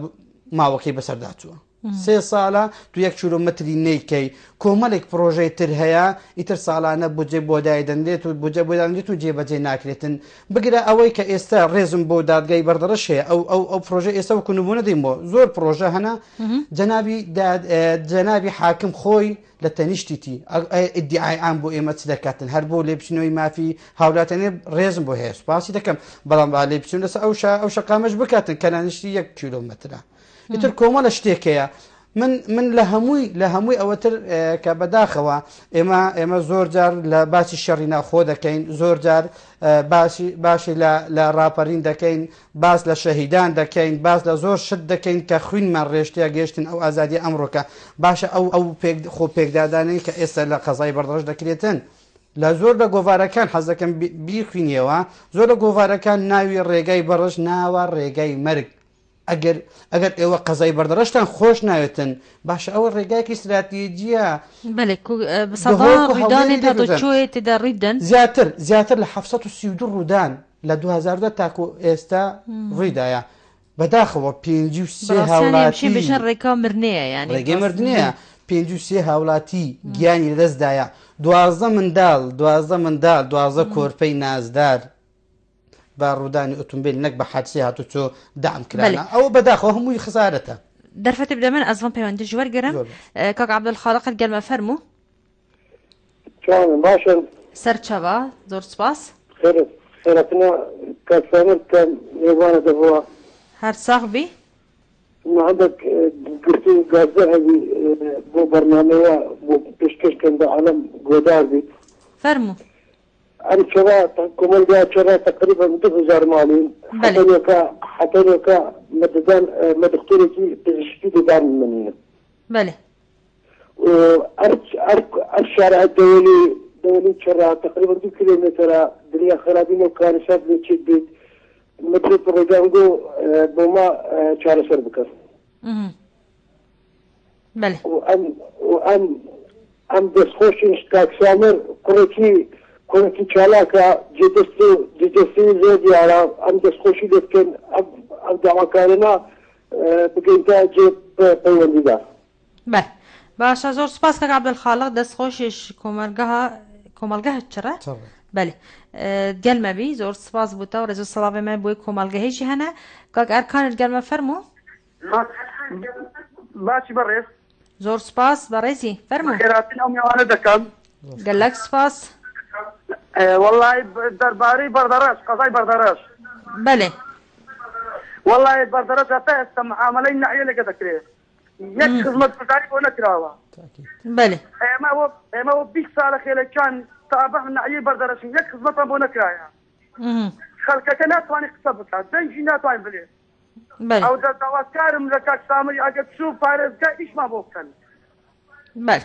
ماوەکەی بەسەرداچووە 3 ساڵە تو 1 کیلۆمەتری نەیکەی کۆمەڵێک پرۆژەی تر هەیە ئیتر ساڵانە بودجێ بۆدای دەندێت و بودجە بۆ دەندێت و جێبەجێ ناکرێتن بگرە ئەوەی کە ئێستا ڕێزم بۆ دادگای بەردەڕەش هەیە ئەو پرۆژە ئێستا وەکو نمونە دەین بۆ زۆر پرۆژە هەنا جەنابی حاکم خۆی لە تەنیشتیتی ئیدعای ئام بۆ ئێمە چ دەکاتن هەر بۆ لێبچینەوەی مافی هاوڵاتیانێ ڕێزم بۆ هەیە سوپاسی دەکەم بەڵام با لێبچین لەسەر ئەو شەقامەش بکاتن کە نانیشتی 1 کیلۆمەترە ئیتر کۆمەڵە شتێکەیە من لە هەمووی ئەوەتر کە بەداخەوە ئێمە زۆر جار لە باسی شەڕی ناخۆ دەکەین زۆر جار باشی لە ڕاپەرین دەکەین باس لە شەهیدان دەکەین باس لە زۆر شت دەکەین کە خوینمان ڕێشتیا گەشتن ئەو ئازادی ئەمڕۆکە باشە ئەو خۆ پێکدادانەی کە ئێستا لە قەزای بەردەڕەش دەکرێتن لە زۆر لە گۆڤارەکان حەز دەکەم بیخوینیەوە زۆر لە گۆڤارەکان ناوی ڕێگای بەڕەش ناوە ڕێگای مەرگ ئەگەر ئێوە قەزای بەردەڕەشتان خۆش ناوێتن باشە ئەوە ڕێگایەکی استراتیژیە بەێ سەدا ڕوودانی دەچۆی تێدا ڕیدن زیاتر لە 732 ڕوودان لە 2010 تاکو ئێستا ڕوویدایە بەداخەوە 53 هاوڵاتی بێژن ڕێکا مرنەیە یعنی ڕێگەی مردنەیە 53 هاوڵاتی گیانی لەدەستدایە 12 منداڵ 12 کۆرپەی نازدار با ڕوودانی ئۆتۆمبیل نەک بە حادسێ هاتو چۆ دام کرانە ئەوە بەداخەوە هەمووی خزارەتە دەرفەتی بدە من ئەزڵم پەیوەندی ژوەرگەرم کاک عەبدولخالق گەلمە فەرموو باشە سەرچەوە زۆر سپاس خێرەتنە کاتفامر کە میێوانە دەبووە هەر ساغ بی هەندێک گرتی گازدە هەبی بۆ بەرنامەیە بۆ پێشکەشکەن بە عەلەم گۆدار بیت فەرموو ئەم چرا کۆمەلگا چرا تقریبا 2000 ماڵین حەتەنێکە مەدەدان مە دکتۆرێکی پزیشکی دەدان منە بەێ ئەر شارع دەوەلی چرا تقریبا 2 کیلۆمترە دنیا خرابینە و کارشات بچیت بیت متر ڕێگانگۆ بۆ ما چارەسەر بکەن بەێ ئەم دەستخۆشی کاکسامر کوڕێکی چالاکە جێدەستی زۆر دیارە ئەم دەستخۆشی دەکەن ئەم داواکارانە بگەینتە جێ پەیوەندیدا بەێ باشە زۆر سپاس کە عەبدولخالق دەستخۆشیش کۆمەلگە چرا بەێ گەلمەبی زۆر سپاس بووتەوە ڕێزۆ سەڵاوێمە بۆی کۆمەلگەهێکی هەنە کاک ئەرکانت گەلمە فەرموو باشی بەڕێز زۆر سپاس بەڕێزی فەرموو خێراتین ئەو میوانە دەکەم گەلەک سپاس وەڵای دەربارەی بەردەڕەش قەزای بەردەڕەش بەێ وەڵای بەردەڕەش هەتا ئێستا معامەلەی نەعیە لەگە دەکرێت یەک خزمەتگوزاری بۆ نەکراوە بەێ ئێمە 20 ساڵە خێلەکان تابع نەعیی بەردەڕەشین یەک خزمەتان بۆ نەکرایە خەڵکەکە ناتوانێت قسە بکات دەنجی ناتوانین بڵێت ئەو دەواکارم لە کاک سامری ئەگەر چوو پارێزگا ئیشمان بۆ بکەن بەێ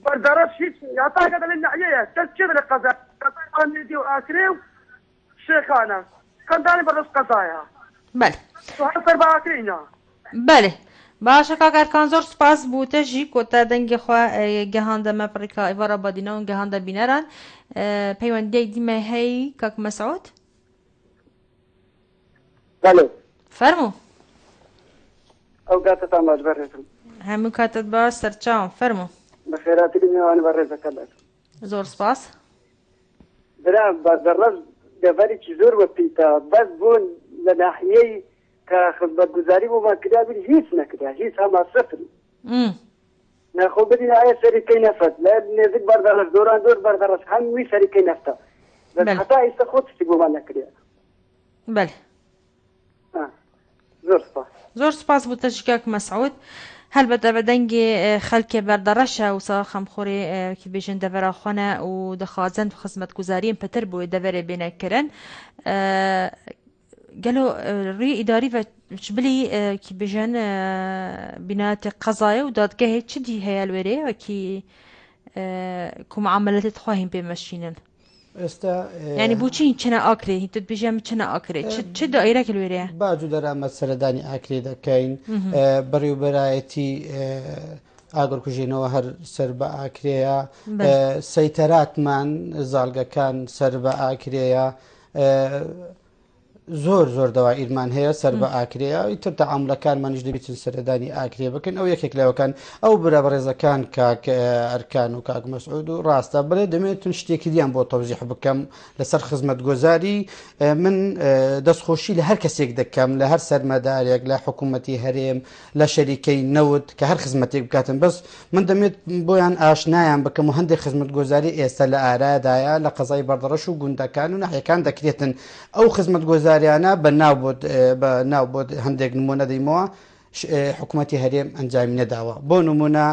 بەردەڕەش هیچ یاتاکە دەڵێن نەعیەیە کەس چێ لە قەزای و ئاکرێ و شێخانە خەندانی بەڕۆژ قەزایە بەێ هەر باکرینە بەێ باشە کاکارکان زۆر سپاس بووتەژی کۆتا دەنگی خوا گەهاندە مەپڕیکا ئیڤارە بادینەوە گەهاندە بینەران پەیوەندیەی دیمە هەی کاک مەسعود فەرموو ئەو کاتتان باش بەڕێزم هەموو کاتت باش سەرچاوم فەرموو بە خێراتی میوانە بەڕێزەکە بێت زۆر سپاس برا بەردەڕەش دەڤەرێکی زۆر وەپیتە بەس بوون لە ناحیەی کە خزمەتگوزاری بۆمان کرابی هیچ نەکرا هیچ هەما سفر نەخۆ بدین ئایا سەریکەی نەفەت لە نێزیک بەردەڕەش دۆران زۆر بەردەڕەش هەمووی سەریکەی نەفتە بەس هەتا ئێستا خۆ تشتی بۆمان نەکرێ بەێ زۆر سپاس بووتەژی کاک مەسعود هەلبەتە بە دەنگی خەلکێ بەردەڕەشە و سا خەمخۆری کی بێژن دەڤەراخۆنە و دەخوازن خزمەتگوزاریین پەتر بۆی دەڤەرێ بێنەکردن گەلو ڕووی ئیداری بلی کی بێژن بیناتی قەزایە و دادگەهێ چ دی هەیە لێرێ وەکی کومعاملەتت خواهیم پێمەشینن ئێستا ینی بچین چنە ئاکرێ هیتت بژێم چنە ئاکرێت چ دائیرەکە لێرەیە باج و دەرامەت سەردانی ئاکرێ دەکەین بەڕێوبەرایەتی ئاگرکوژێنەوە هەر سەر بە ئاکرەیە سەیتەراتمان زاڵگەکان سەر بە ئاکرەیە زۆر دەوا ئیرمان هەیە سەر بە ئاکرەیە ئیتر تەعاملەکانمانیش دەبێتن سەردانی ئاکرێ بکەن ئەو یەکێک لەوەکان ئەو برە بەڕێزەکان کاک ئەرکان و کاک مەسعود و ڕاستە بڵێ دەمێتون شتێکی دیان بۆ تەوزیح بکەم لەسەر خزمەتگوزاری من دەستخۆشی لە هەر کەسێک دەکەم لە هەر سەرمەدارێک لە حکوومەتی هەرێم لە شەریکەی نەوت کە هەر خزمەتێک بکاتن بەس من دەمێت بۆیان ئاشنایان بکەم و هەندێک خزمەتگوزاری ئێستا لە ئارادایە لە قەزای بەردەڕەش و گوندەکان و ناحیەکان دەکرێتن ئەو خزمەتگوزاریانە بە ناو بۆ هەندێک نمونە دەیمەوە حکوومەتی هەرێم ئەنجامی نەداوە بۆ نمونە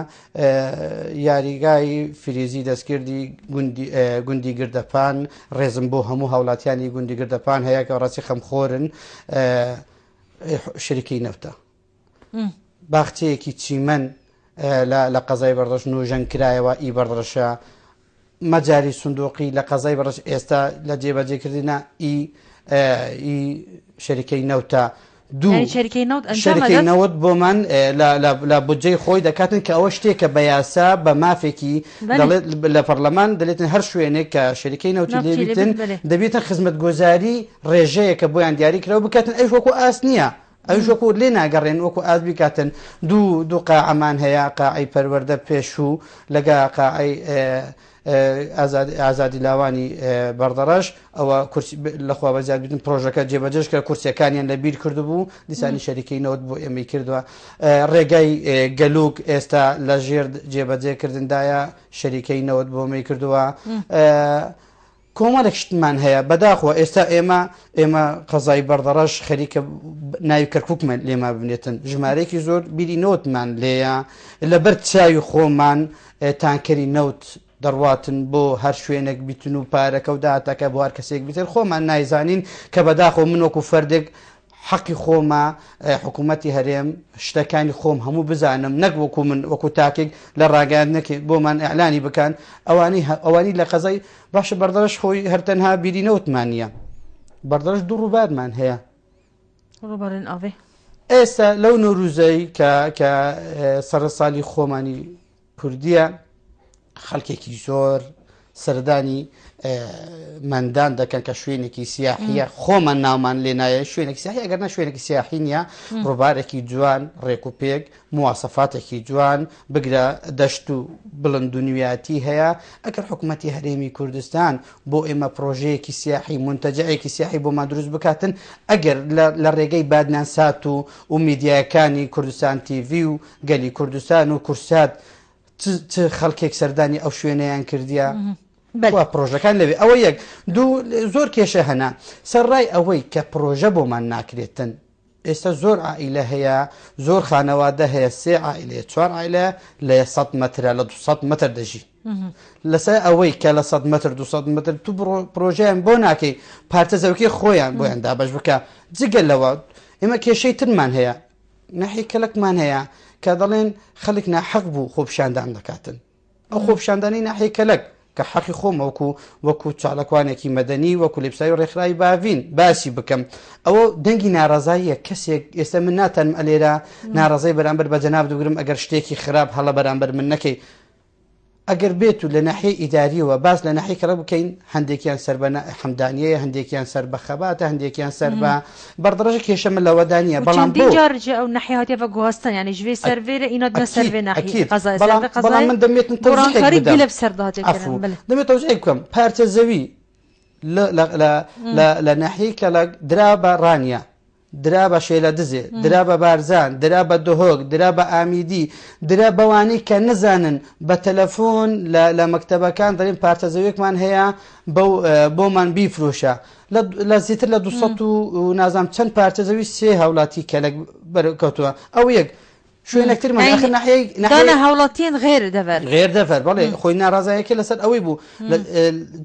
یاریگای فریزی دەستکردی گوندی گردەپان ڕێزم بۆ هەموو هاوڵاتیانی گوندی گردەپان هەیە کە ڕاستی خەمخۆرن شەریکەی نەفتە باخچەیەکی چیمەن لە قەزای بەردەڕەش نوێژەن کرایەوە ئی بەردەڕەشە مەجاری سندوقی لە قەزای بەڕەش ئێستا لە جێبەجێکردنە ئی شەریکەی نەوتە يعني شركة نوت شركة نوت بومن لا بودجي خوي دكاتن كأوشتي كبياسة بمافكي لبرلمان دلتن هر شوية كشركة نوت دبيتن خدمة جوزاري رجاء كبويان دياري كلو بكاتن أيش وكو أسنية أيش وكو لنا قرن وكو أذبي كاتن دو قاع مان هيا قاعي پرورده بيشو لقى قاعي ئازادی لاوانی بەردەڕەش ئەوە لەخوا بەزیاد بتن پرۆژەکە جێبەجێش کە کورسیەکانیان لەبیر کردبوو دیسانی شەریکەینەوە بۆ ئێمەی کردووە ڕێگای گەلوک ئێستا لە ژێر جێبەجێکردندایە شەریکەینەوە بۆ ئێمەی کردووە کۆمەڵێک شتمان هەیە بەداخەوە ئێستا ئێمە قەزای بەردەڕەش خەریکە ناوی کەرکووکمان لێمە ببنێتن ژمارەیەکی زۆر بیری نەوتمان لێیە لەبەر چاوی خۆمان تانکەری نەوت دەڕواتن بۆ هەر شوێنێک بیتن و پارەکە و داهاتەکە بۆ هەر کەسێک بیتر خۆمان نایزانین کە بەداخۆ من وەکو فەردێک حەقی خۆمە حکوومەتی هەرێم شتەکانی خۆم هەموو بزانم نەک وەکو من وەکو تاکێک لە ڕاگەاندنەکە بۆمان ئەعلانی بکەن ئەوانی لە قەزای باشە بەردەڕەش خۆی هەرتەنها بیری نەوتمان نییە بەردەڕەش دوو ڕووبارمان هەیە ئێستا لەو نۆروزەی کە سەرساڵی خۆمانی کوردیە خەڵکێکی زۆر سەردانی مندان دەکەن کە شوێنێکی سیاحیە خۆمان ناومان لێ نایە شوێنێکی سیاحی ئەگەر شوێنێکی سیاحی نیە ڕووبارێکی جوان ڕێک و پێک مواسەفاتێکی جوان بگرە دەشت و بڵند و نوێیەتی هەیە ئەگەر حکوومەتی هەرێمی کوردستان بۆ ئێمە پرۆژەیەکی سیاحی منتەجەیەکی سیاحی بۆمان دروست بکاتن ئەگەر لە ڕێگەی بادنانسات و میدیاکانی کوردستان تیڤ و گەلی کوردستان و کورسات خەڵکێک سەردانی ئەو شوێنەیان کردیە پرۆژەکان لەوێ ئەوە یەک دوو زۆر کێشە هەنا سەرڕای ئەوەی کە پرۆژە بۆمان ناکرێتن ئێستا زۆر عائیلە هەیە زۆر خانەوادە هەیە 3 عائیلە 4 عائیلە لە 100 مەترە لە 200 مەتر دەژی لەسەر ئەوەی کە لە 100 مەتر 200 مەتر تو پرۆژەیان بۆ ناکەی پارتە زەوکەی خۆیان بۆیان دابەش بکە جگەل لەوە ئێمە کێشەی ترمان هەیە نەحی کەلکمان هەیە کە دەڵێن خەڵک ناحەق بوو خۆپشاندان دەکاتن ئەو خۆپشاندانی ناحی کەلک کە حەقی خۆم وەکو چاڵەکوانێکی مەدەنی وەکو لێپسایی و ڕێکخراوی باڤین باسی بکەم ئەوە دەنگی ناڕەزاییە کەسێک ئێستا من ناتەنم ئەلێرە ناڕەزای بەرامبەر بە جەناب دوگرم ئەگەر شتێکی خراپ هەڵە بەرامبەر من نەکەی ئەگەر بێت و لە ناحیە ئیداریەوە باس لە ناحیە کەڕە بکەین هەندێکیان سەر بە حەمدانیەیە هەندێکیان سەر بە خەباتە هەندێکیان سەر بە بەردەڕەژە کێشە من لەوەدانە بەڵام جارجە ئەو ناحیە هاتیە گواستن یعنی ژێ سەرێرە ئینۆ سەرێ ناحیە بەڵام من دەمێتن دەمێت تەوزیع بکەم پارچە زەوی لە ناحیە کەڵک درا بە ڕانیە درا بە شێلە دزێ درا بە بارزان درا بە دهۆک درا بە ئامیدی درا بەوانەی کە نەزانن بە تەلەفۆن لە مەکتەبەکان دەڵێن پارتە زەویەکمان هەیە بۆمان بیفرۆشە لە زیاتر لە 200 و نازام چەند پارتە زەوی 3 هاوڵاتی کەلک بەرکەوتووە ئەو یەک شوێنەکترمان ناحیە هاوڵاتیان غێر دەفەر بەڵێ خۆی ناڕازایەکە لەسەر ئەوەی بوو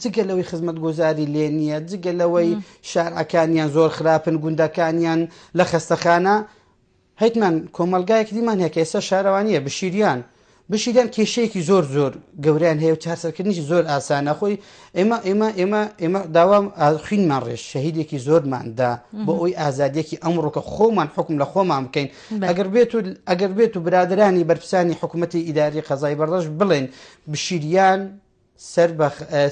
جگە لەوەی خزمەت گۆزاری لێ نییە جگە لەوەی شارعەکانیان زۆر خراپن گوندەکانیان لە خەستەخانە هەیتمان کۆمەلگایەکی دیمان هەیە کە ئێستا شارەوانیە بشیریان کێشەیەکی زۆر گەوریان هەیە و چارسەرکردنیی زۆر ئاسانە خۆی ئێمە داوام خوینمان ڕێژ شەهیدێکی زۆرماندا بۆ ئەوی ئازادیەکی ئەمڕۆکە خۆمان حکم لە خۆمان بکەین ئەگەر بێت و برادرانی بەرپرسانی حکوومەتی ئیداری قەزای بەردەست بڵێن بشیریان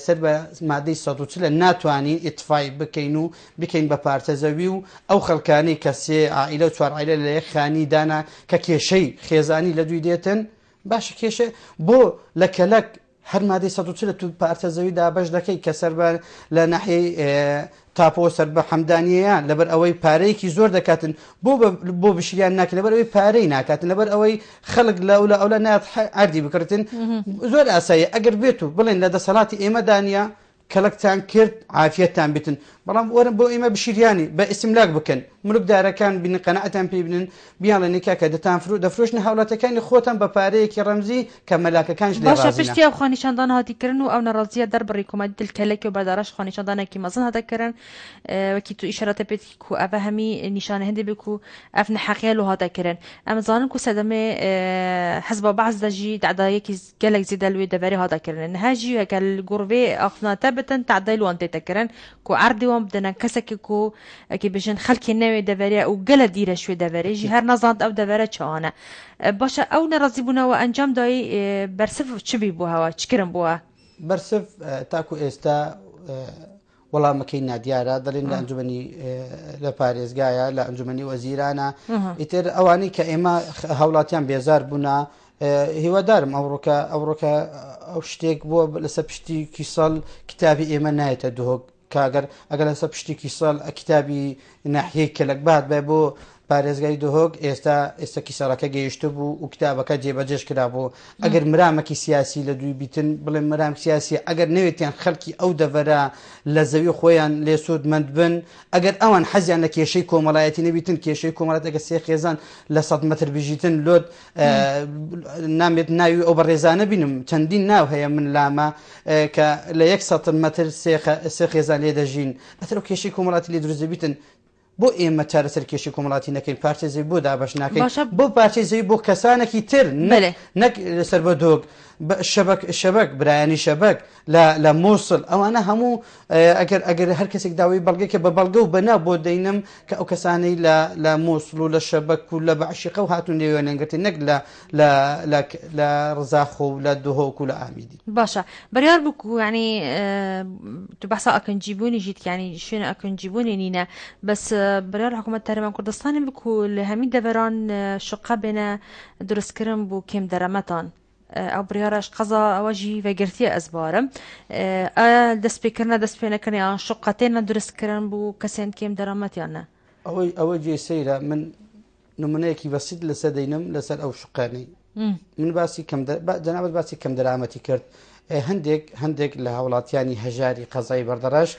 سەر بە مادەی 140 ناتوانین ئیتفای بکەین و بکەین بە پارتە زەوی و ئەو خەڵکانەی کە 3 عائیلە و 4 عائیلە لە یەک خانی دانا کە کێشەی خێزانی لە دوی دێتن باشە کێشە بۆ لە کەلک هەر مادەی 140 تو پارتە زەوی دابەش دەکەی کە سەر لە ناحیەی تاپۆ سەر بە حەمدانیەیان لەبەر ئەوەی پارەیەکی زۆر دەکاتن بۆ بشریان ناکە لەبەر ئەوەی پارەی ناکاتن لەبەر ئەوەی خەڵک ئەولا نات ئاردی بکردن زۆر ئاساییە ئەگەر بێت و بڵێن لە دەسەڵاتی ئێمەدانە کەلکتان کرد عافیەتتان بتن بەڵام وەرن بۆ ئێمە بشیریانی بە ئیسملاک بکەن ملکدارەکان بین قەنەعەتان پێ بنن بیان لە نێکا کە دەفرۆشن هاوڵاتەکانی خۆتان بە پارەیەکی ڕەمزی کە مەلاکەکانش لێ باشە پشتی ئەو خۆنیشاندان هاتیکردن و ئەو نەڕازیە دەربڕی کۆمەتی دڵکەلێکی و بەردەڕەش خۆنیشاندانێکی مەزن هاتەکردن وەکی تو ئیشارەتە پێێتی کو ئەvە هەمی نیشانە هەندێ بێک و ئەف نەحەقیە لە هاتەکردن ئەمەزانن کو سەدەمێ حەزب بەعض دەژی دەعدایەکی گەلێک زیدە لێ دەبەری هاتەکردن هەژی هەکە گوڕێ ئەخناتە بتن تعديل وان تتكرن كو عردي وان بدنا كسك كو كي بيجن خلكي نوي دبريا او قل ديره شوي دبري جي هر نظانت او دبره چانا باشا او نرازي بونا وانجام داي برسف چبي بوها چكرن بوها برسف تاكو استا والله مكينا ديارة دلين لأنجمني لباريزغايا لأنجمني وزيرانا إتر أواني كإما هولاتيان بيزار بنا هو دارم أوروكا أو شتيك بو لسبشتي كيصل كتابي إما نهاية دوهوك كاغر أقل لسبشتي كيصل كتابي ناحية كلك بعد بابو پارێزگای دۆهۆک ئێستا کیسەڵەکە گەیشتە بوو و کتابەکە جێبەجێش کرابوو ئەگەر مرامێکی سیاسی لە دوی بیتن بڵێ مرام سیاسی ئەگەر نەوێتیان خەڵکی ئەو دەڤەرە لە زەوی خۆیان لێ سوودمەند بن ئەگەر ئەوان حەزیان لە کێشەی کۆمەڵایەتی نەبیتن کێشەی کۆمەڵایەت ئەگەر سێ خێزان لە 100 مەتر بژیتن لۆت نامێت ناوی ئەو بەڕێزانە بینم چەندین ناو هەیە من لامە کە لە 100 مەتر سێ خێزان لێ دەژین ئەترە کێشەی کۆمەڵاتی لێ دروست دەبیتن بۆ ئێمە چارەسەر کێشی کۆمەڵاتی نەکەین پارچە زەوی بۆ دابەش ناکەین بۆ پارچەی زەوی بۆ کەسانێکی تر نەک لەسەر بە دۆک شەبەک برایانی شەبەک لە مووسڵ ئەوانە هەموو ئەگەر هەر کەسێک داوای بەڵگەکە بە بەڵگە و بەنا بۆ دەینم کە ئەو کەسانەی لە مووسڵ و لە شەبەک و لە بەعشیقە و هاتوون لێوێنەنگرتی نەک لە ڕزاخۆ و لە دۆهۆک و لە ئامیدی باشە بەریار بکو ینی تو بەسا ئەکنجیبوونی ژیت ینی شوێنە ئەکنجیبوونی نینە بەس بەریار حکوومەت تەرەمان کوردستانی بکو لە هەمی دەڤەران شقە بێنە دروستکردن بۆ کێم دەرەمەتان ئەو بریارەش قەزا ئەوەژی ڤێگرتیە ئەزبارم دەستپێکردنە دەستپێنەکەنیان شقەتێنە دروستکردن بوو کەسێن کێم دەرەمەتیانە ئەوە جێ سەیرە من نمونەیەکی بەسیط لەسەر دەینم لەسەر ئەو شقانەی من باسی جەنابەت باسی کەم دەرامەتی کرد هەندێک لە هاوڵاتیانی هەژاری قەزای بەردەڕەش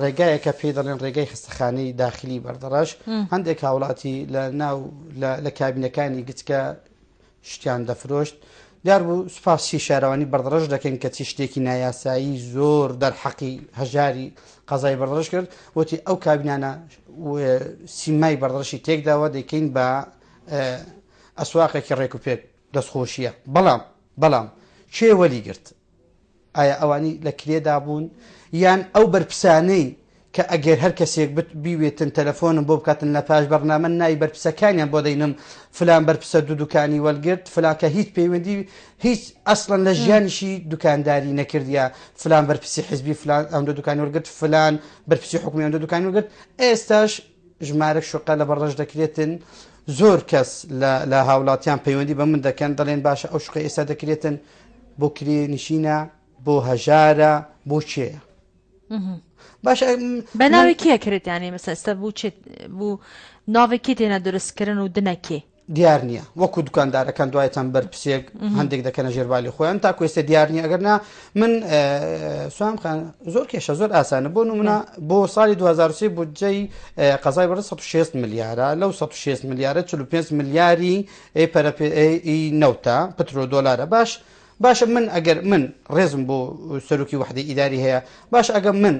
ڕێگایەکە پێی دەڵێن ڕێگای خستەخانەی داخلی بەردەڕەش هەندێک هاوڵاتی لە کابینەکانی گچکە شتیان دەفرۆشت دیار بوو سوپاسی شارەوانی بەردەڕەش دەکەین کە چی شتێکی نایاسایی زۆر دەرحەقی هەژاری قەزای بەردەڕەش کرد وتی ئەو کابینانە سیمای بەردەڕەشی تێکداوە دەکەین بە ئەسواقێکی ڕێک و پێک دەستخۆشیە بەڵام چێ وەلی گرت ئایا ئەوانی لە کرێدا بوون یان ئەو بەرپرسانەی کە ئەگەر هەر کەسێک بیوێتن تەلەفۆنم بۆ بکاتن لە پاش بەرنامە ناوی بەرپرسەکانیان بۆ دەینم فلان بەرپرسە دوو دوکانی وەرگرت فلاکە هیچ پەیوەندی هیچ ئەسڵەن لە ژیانیشی دوکانداری نەکردیە فلان بەرپرسی حزبی فلان ئەم دوکانی وەرگرت فلان بەرپرسی حکومی ئەم دوکانی وەرگرت ئێستاش ژمارە شوقە لە بەڕێژ دەکرێتن زۆر کەس لە هاوڵاتیان پەیوەندی بە من دەکەن دەڵێن باشە ئەو شوقە ئێستا دەکرێتن بۆ کرێنشینە بۆ هەژارە بۆ چێە باشە بەناوی کێ کرێت یانی مەسەستا بوو ناوێکی تێنە دروستکردن و دنەکێ دیار نییە وەکو دوکاندارەکان دوایەتان بەرپرسێک هەندێک دەکەنە ژێربالی خۆیان تا کوێستە دیار نیە ئەگەرنا من سوام خان زۆر کێشە زۆر ئاسانە بۆ نمونە بۆ ساڵی 2023 بودجەی قەزای بەڕێز 160 ملیارە لەو 160 ملیارە 45 ملیاری نەوتە پترۆ دۆلارە باشە من ئەگەر من ڕێزم بۆ سەرۆکی وحدەی ئیداری هەیە باش ئەگەر من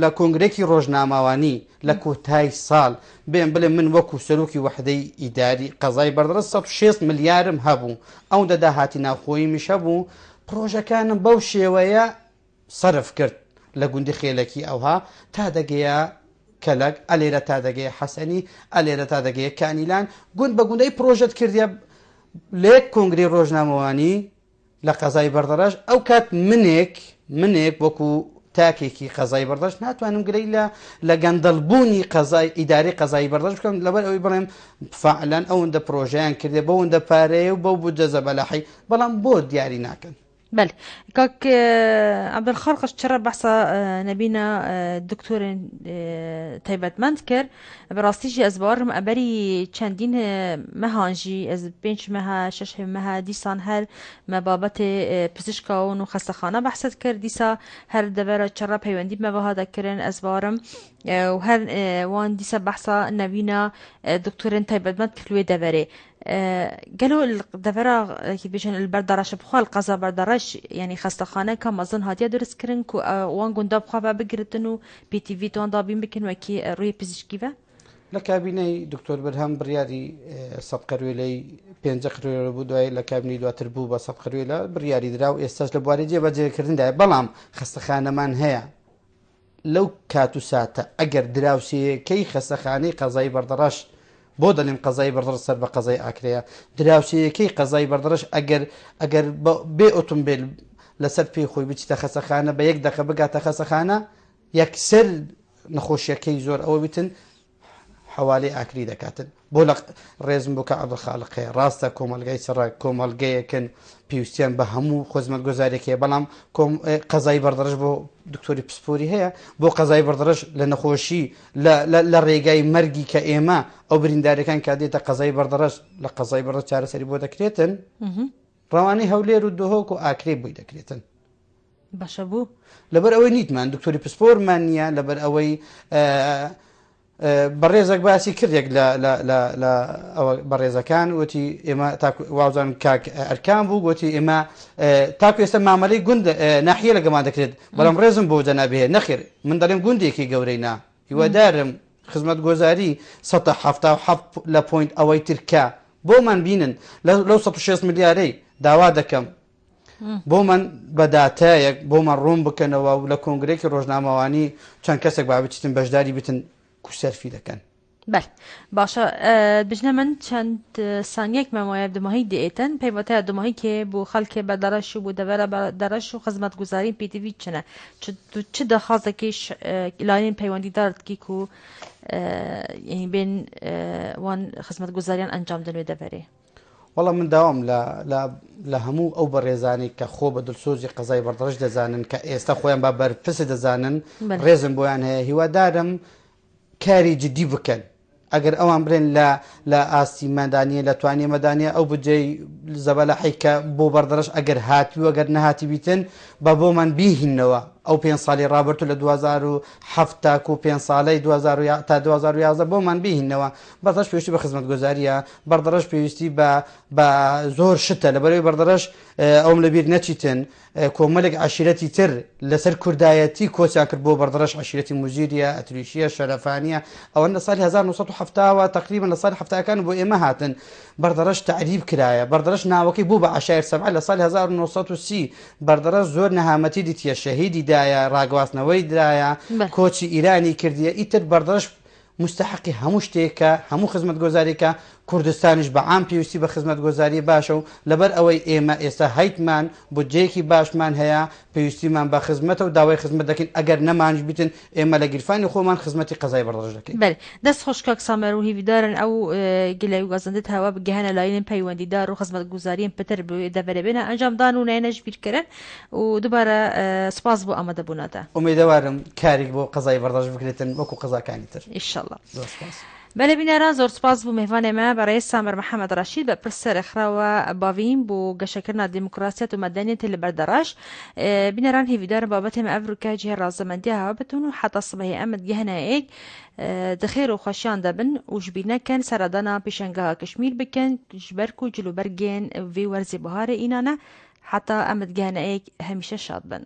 لە کۆنگرێکی ڕۆژناماوانی لە کۆتای ساڵ بێن بڵێ من وەکو سەرۆکی وحدەی ئیداری قەزای بەردەڕەس 160 ملیارم هەبوو ئەو دەداهاتی ناوخۆیی میشە بوو پرۆژەکانم بەو شێوەیە سەرف کرد لە گوندی خێلەکی ئەوها تا دەگەیە کەلک ئەلێرە تا دەگەیە حەسەنی ئەلێرە تا دەگەیە کانیلان گوند بە گوندەی پرۆژەت کردیە لێک کۆنگری ڕۆژنامەوانی لە قەزای بەردەڕەش ئەو کات منێک وەکو تاکێکی قەزای بەردەڕەش ناتوانم گرەی لە گەندەڵبوونی ئیداری قەزای بەردەڕەش بکەم لەبەر ئەوەی بڵێم فعلەن ئەوەندە پرۆژەیان کردێ بەوەندە پارەیە و بەو بودجە بەلاحی بەڵام بۆ دیاری ناکەن بله كاك عبد الخالق شرر بحثا نبينا دكتور تايبت مندكر براستيجي ازبارم ابري چندين مهانجي از بنش مها شش مها ديسان هر مبابت پزشکا و خستخانه بحثت کرد دیسا هر دبر شرر پیوندی مباها دکرن ازبارم و هر وان دیسا بحثا نبينا دكتور تايبت مندكر لوي دبره قالوا الدفرة كي بيجن البردرش بخال قزا بردرش يعني خستخانة كم أظن هادية درس كرن كو وان قندا بخوا بقرتنو بي تي في توان دابين بكن وكي روي بزشكيفا لكابيني دكتور برهام برياري صدق رويلي بينجق رويلي بودواي لكابيني دو تربو بصدق رويلا برياري دراو استاج لبواري جيبا جي كردن دا بلام خستخانة من هيا لەو کات و ساتە ئەگەر دراوسەیەکەی خەسەخانەی قەزای بەردەڕەش بۆ دەڵێن قەزای بەردەڕەش سەر بە قەزای ئاکرەیە دراوسەیەکەی قەزای بەردەڕەش ئەگەر بێ ئۆتۆمبیل لەسەر پێی خۆی بچیتە خەسەخانە بە 1 دقە بگاتە خەسەخانە یەکسەر نەخۆشیەکەی زۆر ئەوە بتن حوالی ئاکری دەکاتن بۆ لە ڕێزم بۆ کە عەبدولخاڵقەیە ڕاستە کۆمەلگای سەرڕای کۆمەلگەیەکن پێویستیان بە هەموو خزمەت گۆزارێکەیە بەڵام قەزای بەردەڕەش بۆ دکتۆری پسپۆری هەیە بۆ قەزای بەردەڕەش لە نەخۆشی لە ڕێگای مەرگی کە ئێمە ئەو بریندارەکان کادێتە قەزای بەردەڕەش لە قەزای بەردەڕەش چارەسەری بۆ دەکرێتن ڕەوانەی هەولێر و دۆهۆک و ئاکرێ بۆی دەکرێتن باشە بوو لەبەر ئەوەی نیتمان دکتۆری پسپۆرمان نییە لەبەر ئەوەی بەڕێزێک باسی کردێک لە بەڕێزەکان وتی ئێمە وازان کاک ئەرکان بوو گوتی ئێمە تاکو ئێستا مامەلەی گوند ناحیە لەگەمان دەکرێت بەڵام ڕێزم بۆ جەنابێ نەخێر من دەڵێم گوندێکی گەورەینا هیوادارم خزمەت گۆزاری 177 لە پوینت ئەوەی ترکە بۆمان بینن لەو 160 ملیارەی داوا دەکەم بۆمان بەداتایەک بۆمان ڕوون بکەنەوە و لە کۆنگرێکی ڕۆژنامەوانی چەند کەسێک با بچیتن بەشداری بتن کوسەرفی دەکەن بەڵ باشە بژنە من چەند سانیەک مەمایە دماهی دێتن پەیوەتەیە دماهی کێ بۆ خەڵکێ بە دەڕەش و بۆ دەڤەرە بە دەڕەش و خزمەت گوزارین پێتیڤی چنە چ دەخوازێکیش لاین پەیوەندیدارتکیک و بین وان خزمەت گوزاریان ئەنجام دەنوێ دەڤەرێ وەڵام من داوام لە هەموو ئەو بەڕێزانی کە خۆ بە دڵسۆزی قەزای بەردەڕەش دەزانن کە ئێستا خۆیان بە بەرپرسە دەزانن ڕێزم بۆیان هەیە هیوادارم کاری جدی بکەن ئەگەر ئەوان برێن لە ئاستی مەدانیە لە توانیە مەدانیە ئەو بجێی زەبەلەحی کە بۆ بەردەڕەش ئەگەر هاتی و ئەگەر نەهاتی بیتن بە بۆمان بیهینەوە ئەو 5 ساڵی ڕابرد و لە 2007 تاکو 5 ساڵەی 2000 تا 2011 بۆمان بیهینەوە بەردەڕەش پێویستی بە خزمەت گۆزاریە بەردەڕەش پێویستی بە زۆر شتە لەبەرەوەی بەردەڕەش ئەوم لەبیر نەچیتن کۆمەلێک عشیرەتی تر لەسەر کوردایەتی کۆچیان کرد بۆ بەردەڕەش عشیرەتی موزیریە ئەتریشیە شەرەفانیە ئەوە لە ساڵی 1970ەوە تقریبا لە ساڵی هەفتەکان بۆ ئێمە هاتن بەردەڕەش تعریب کرایە بەردەڕەش ناوەکەی بوو بە عشایر سەبع لە ساڵی 1930 بەردەڕەش زۆر نەهامەتی دیتیە شەهیدی دایە ڕاگواستنەوەی درایە کۆچی ئیرانی کردیە ئیتر بەردەڕەش مستحقی هەموو شتێکە هەموو خزمەت گۆزارێکە کوردستانیش بە عام پێویستی بە خزمەت گۆزاری باشە و لەبەر ئەوەی ئێمە ئێستا هەیتمان بودجەیەکی باشمان هەیە پێویستیمان بە خزمەتە و داوای خزمەت دەکەین ئەگەر نەمانش بیتن ئێمە لە گیرفانی خۆمان خزمەتی قەزای بەردەڕەش دەکەین. بەڵێ دەست خۆشکاک سامەر و هیویدارن ئەو گلەی و گەزەندت هەوا بگەهێنە لاینên پەیوەندیدار و خزمەت گوزاریên پتر دەبەرێبێنە ئەنجامدان و نایەنەش بیرکردن و دووبارە سپاس بۆ ئامادەبوونەتە. ئومێدەوارم کارێک بۆ قەزای بەردەڕەش بکرێتن وەکو قەزاکانی تر. ئینشەڵڵا. بەلە بینەران زۆر سپاس بوو میێوانێمە بەڕێز سامر محەممەد ڕەشید بە پرسەرخراوە باوین بۆ گەشەکردنا دیموکراسیەت و مەدەنیێتی لە بەردەڕەش بینەران هیویدارە بابەتێمە ئەڤروکا جێ ڕازەمەندی هاوا بتون و حتا سبەی ئەمد گەهنەیەک دخێر و خۆشیان دەبن و ژبیرنەکەن سەردانا پیشەنگەها کشمیر بکەن ژبەرک و جلوبەرگێن وێ وەرزی بەهارە ئینانە حتا ئەمد گەهنەیەک هەمیشە شاد بن.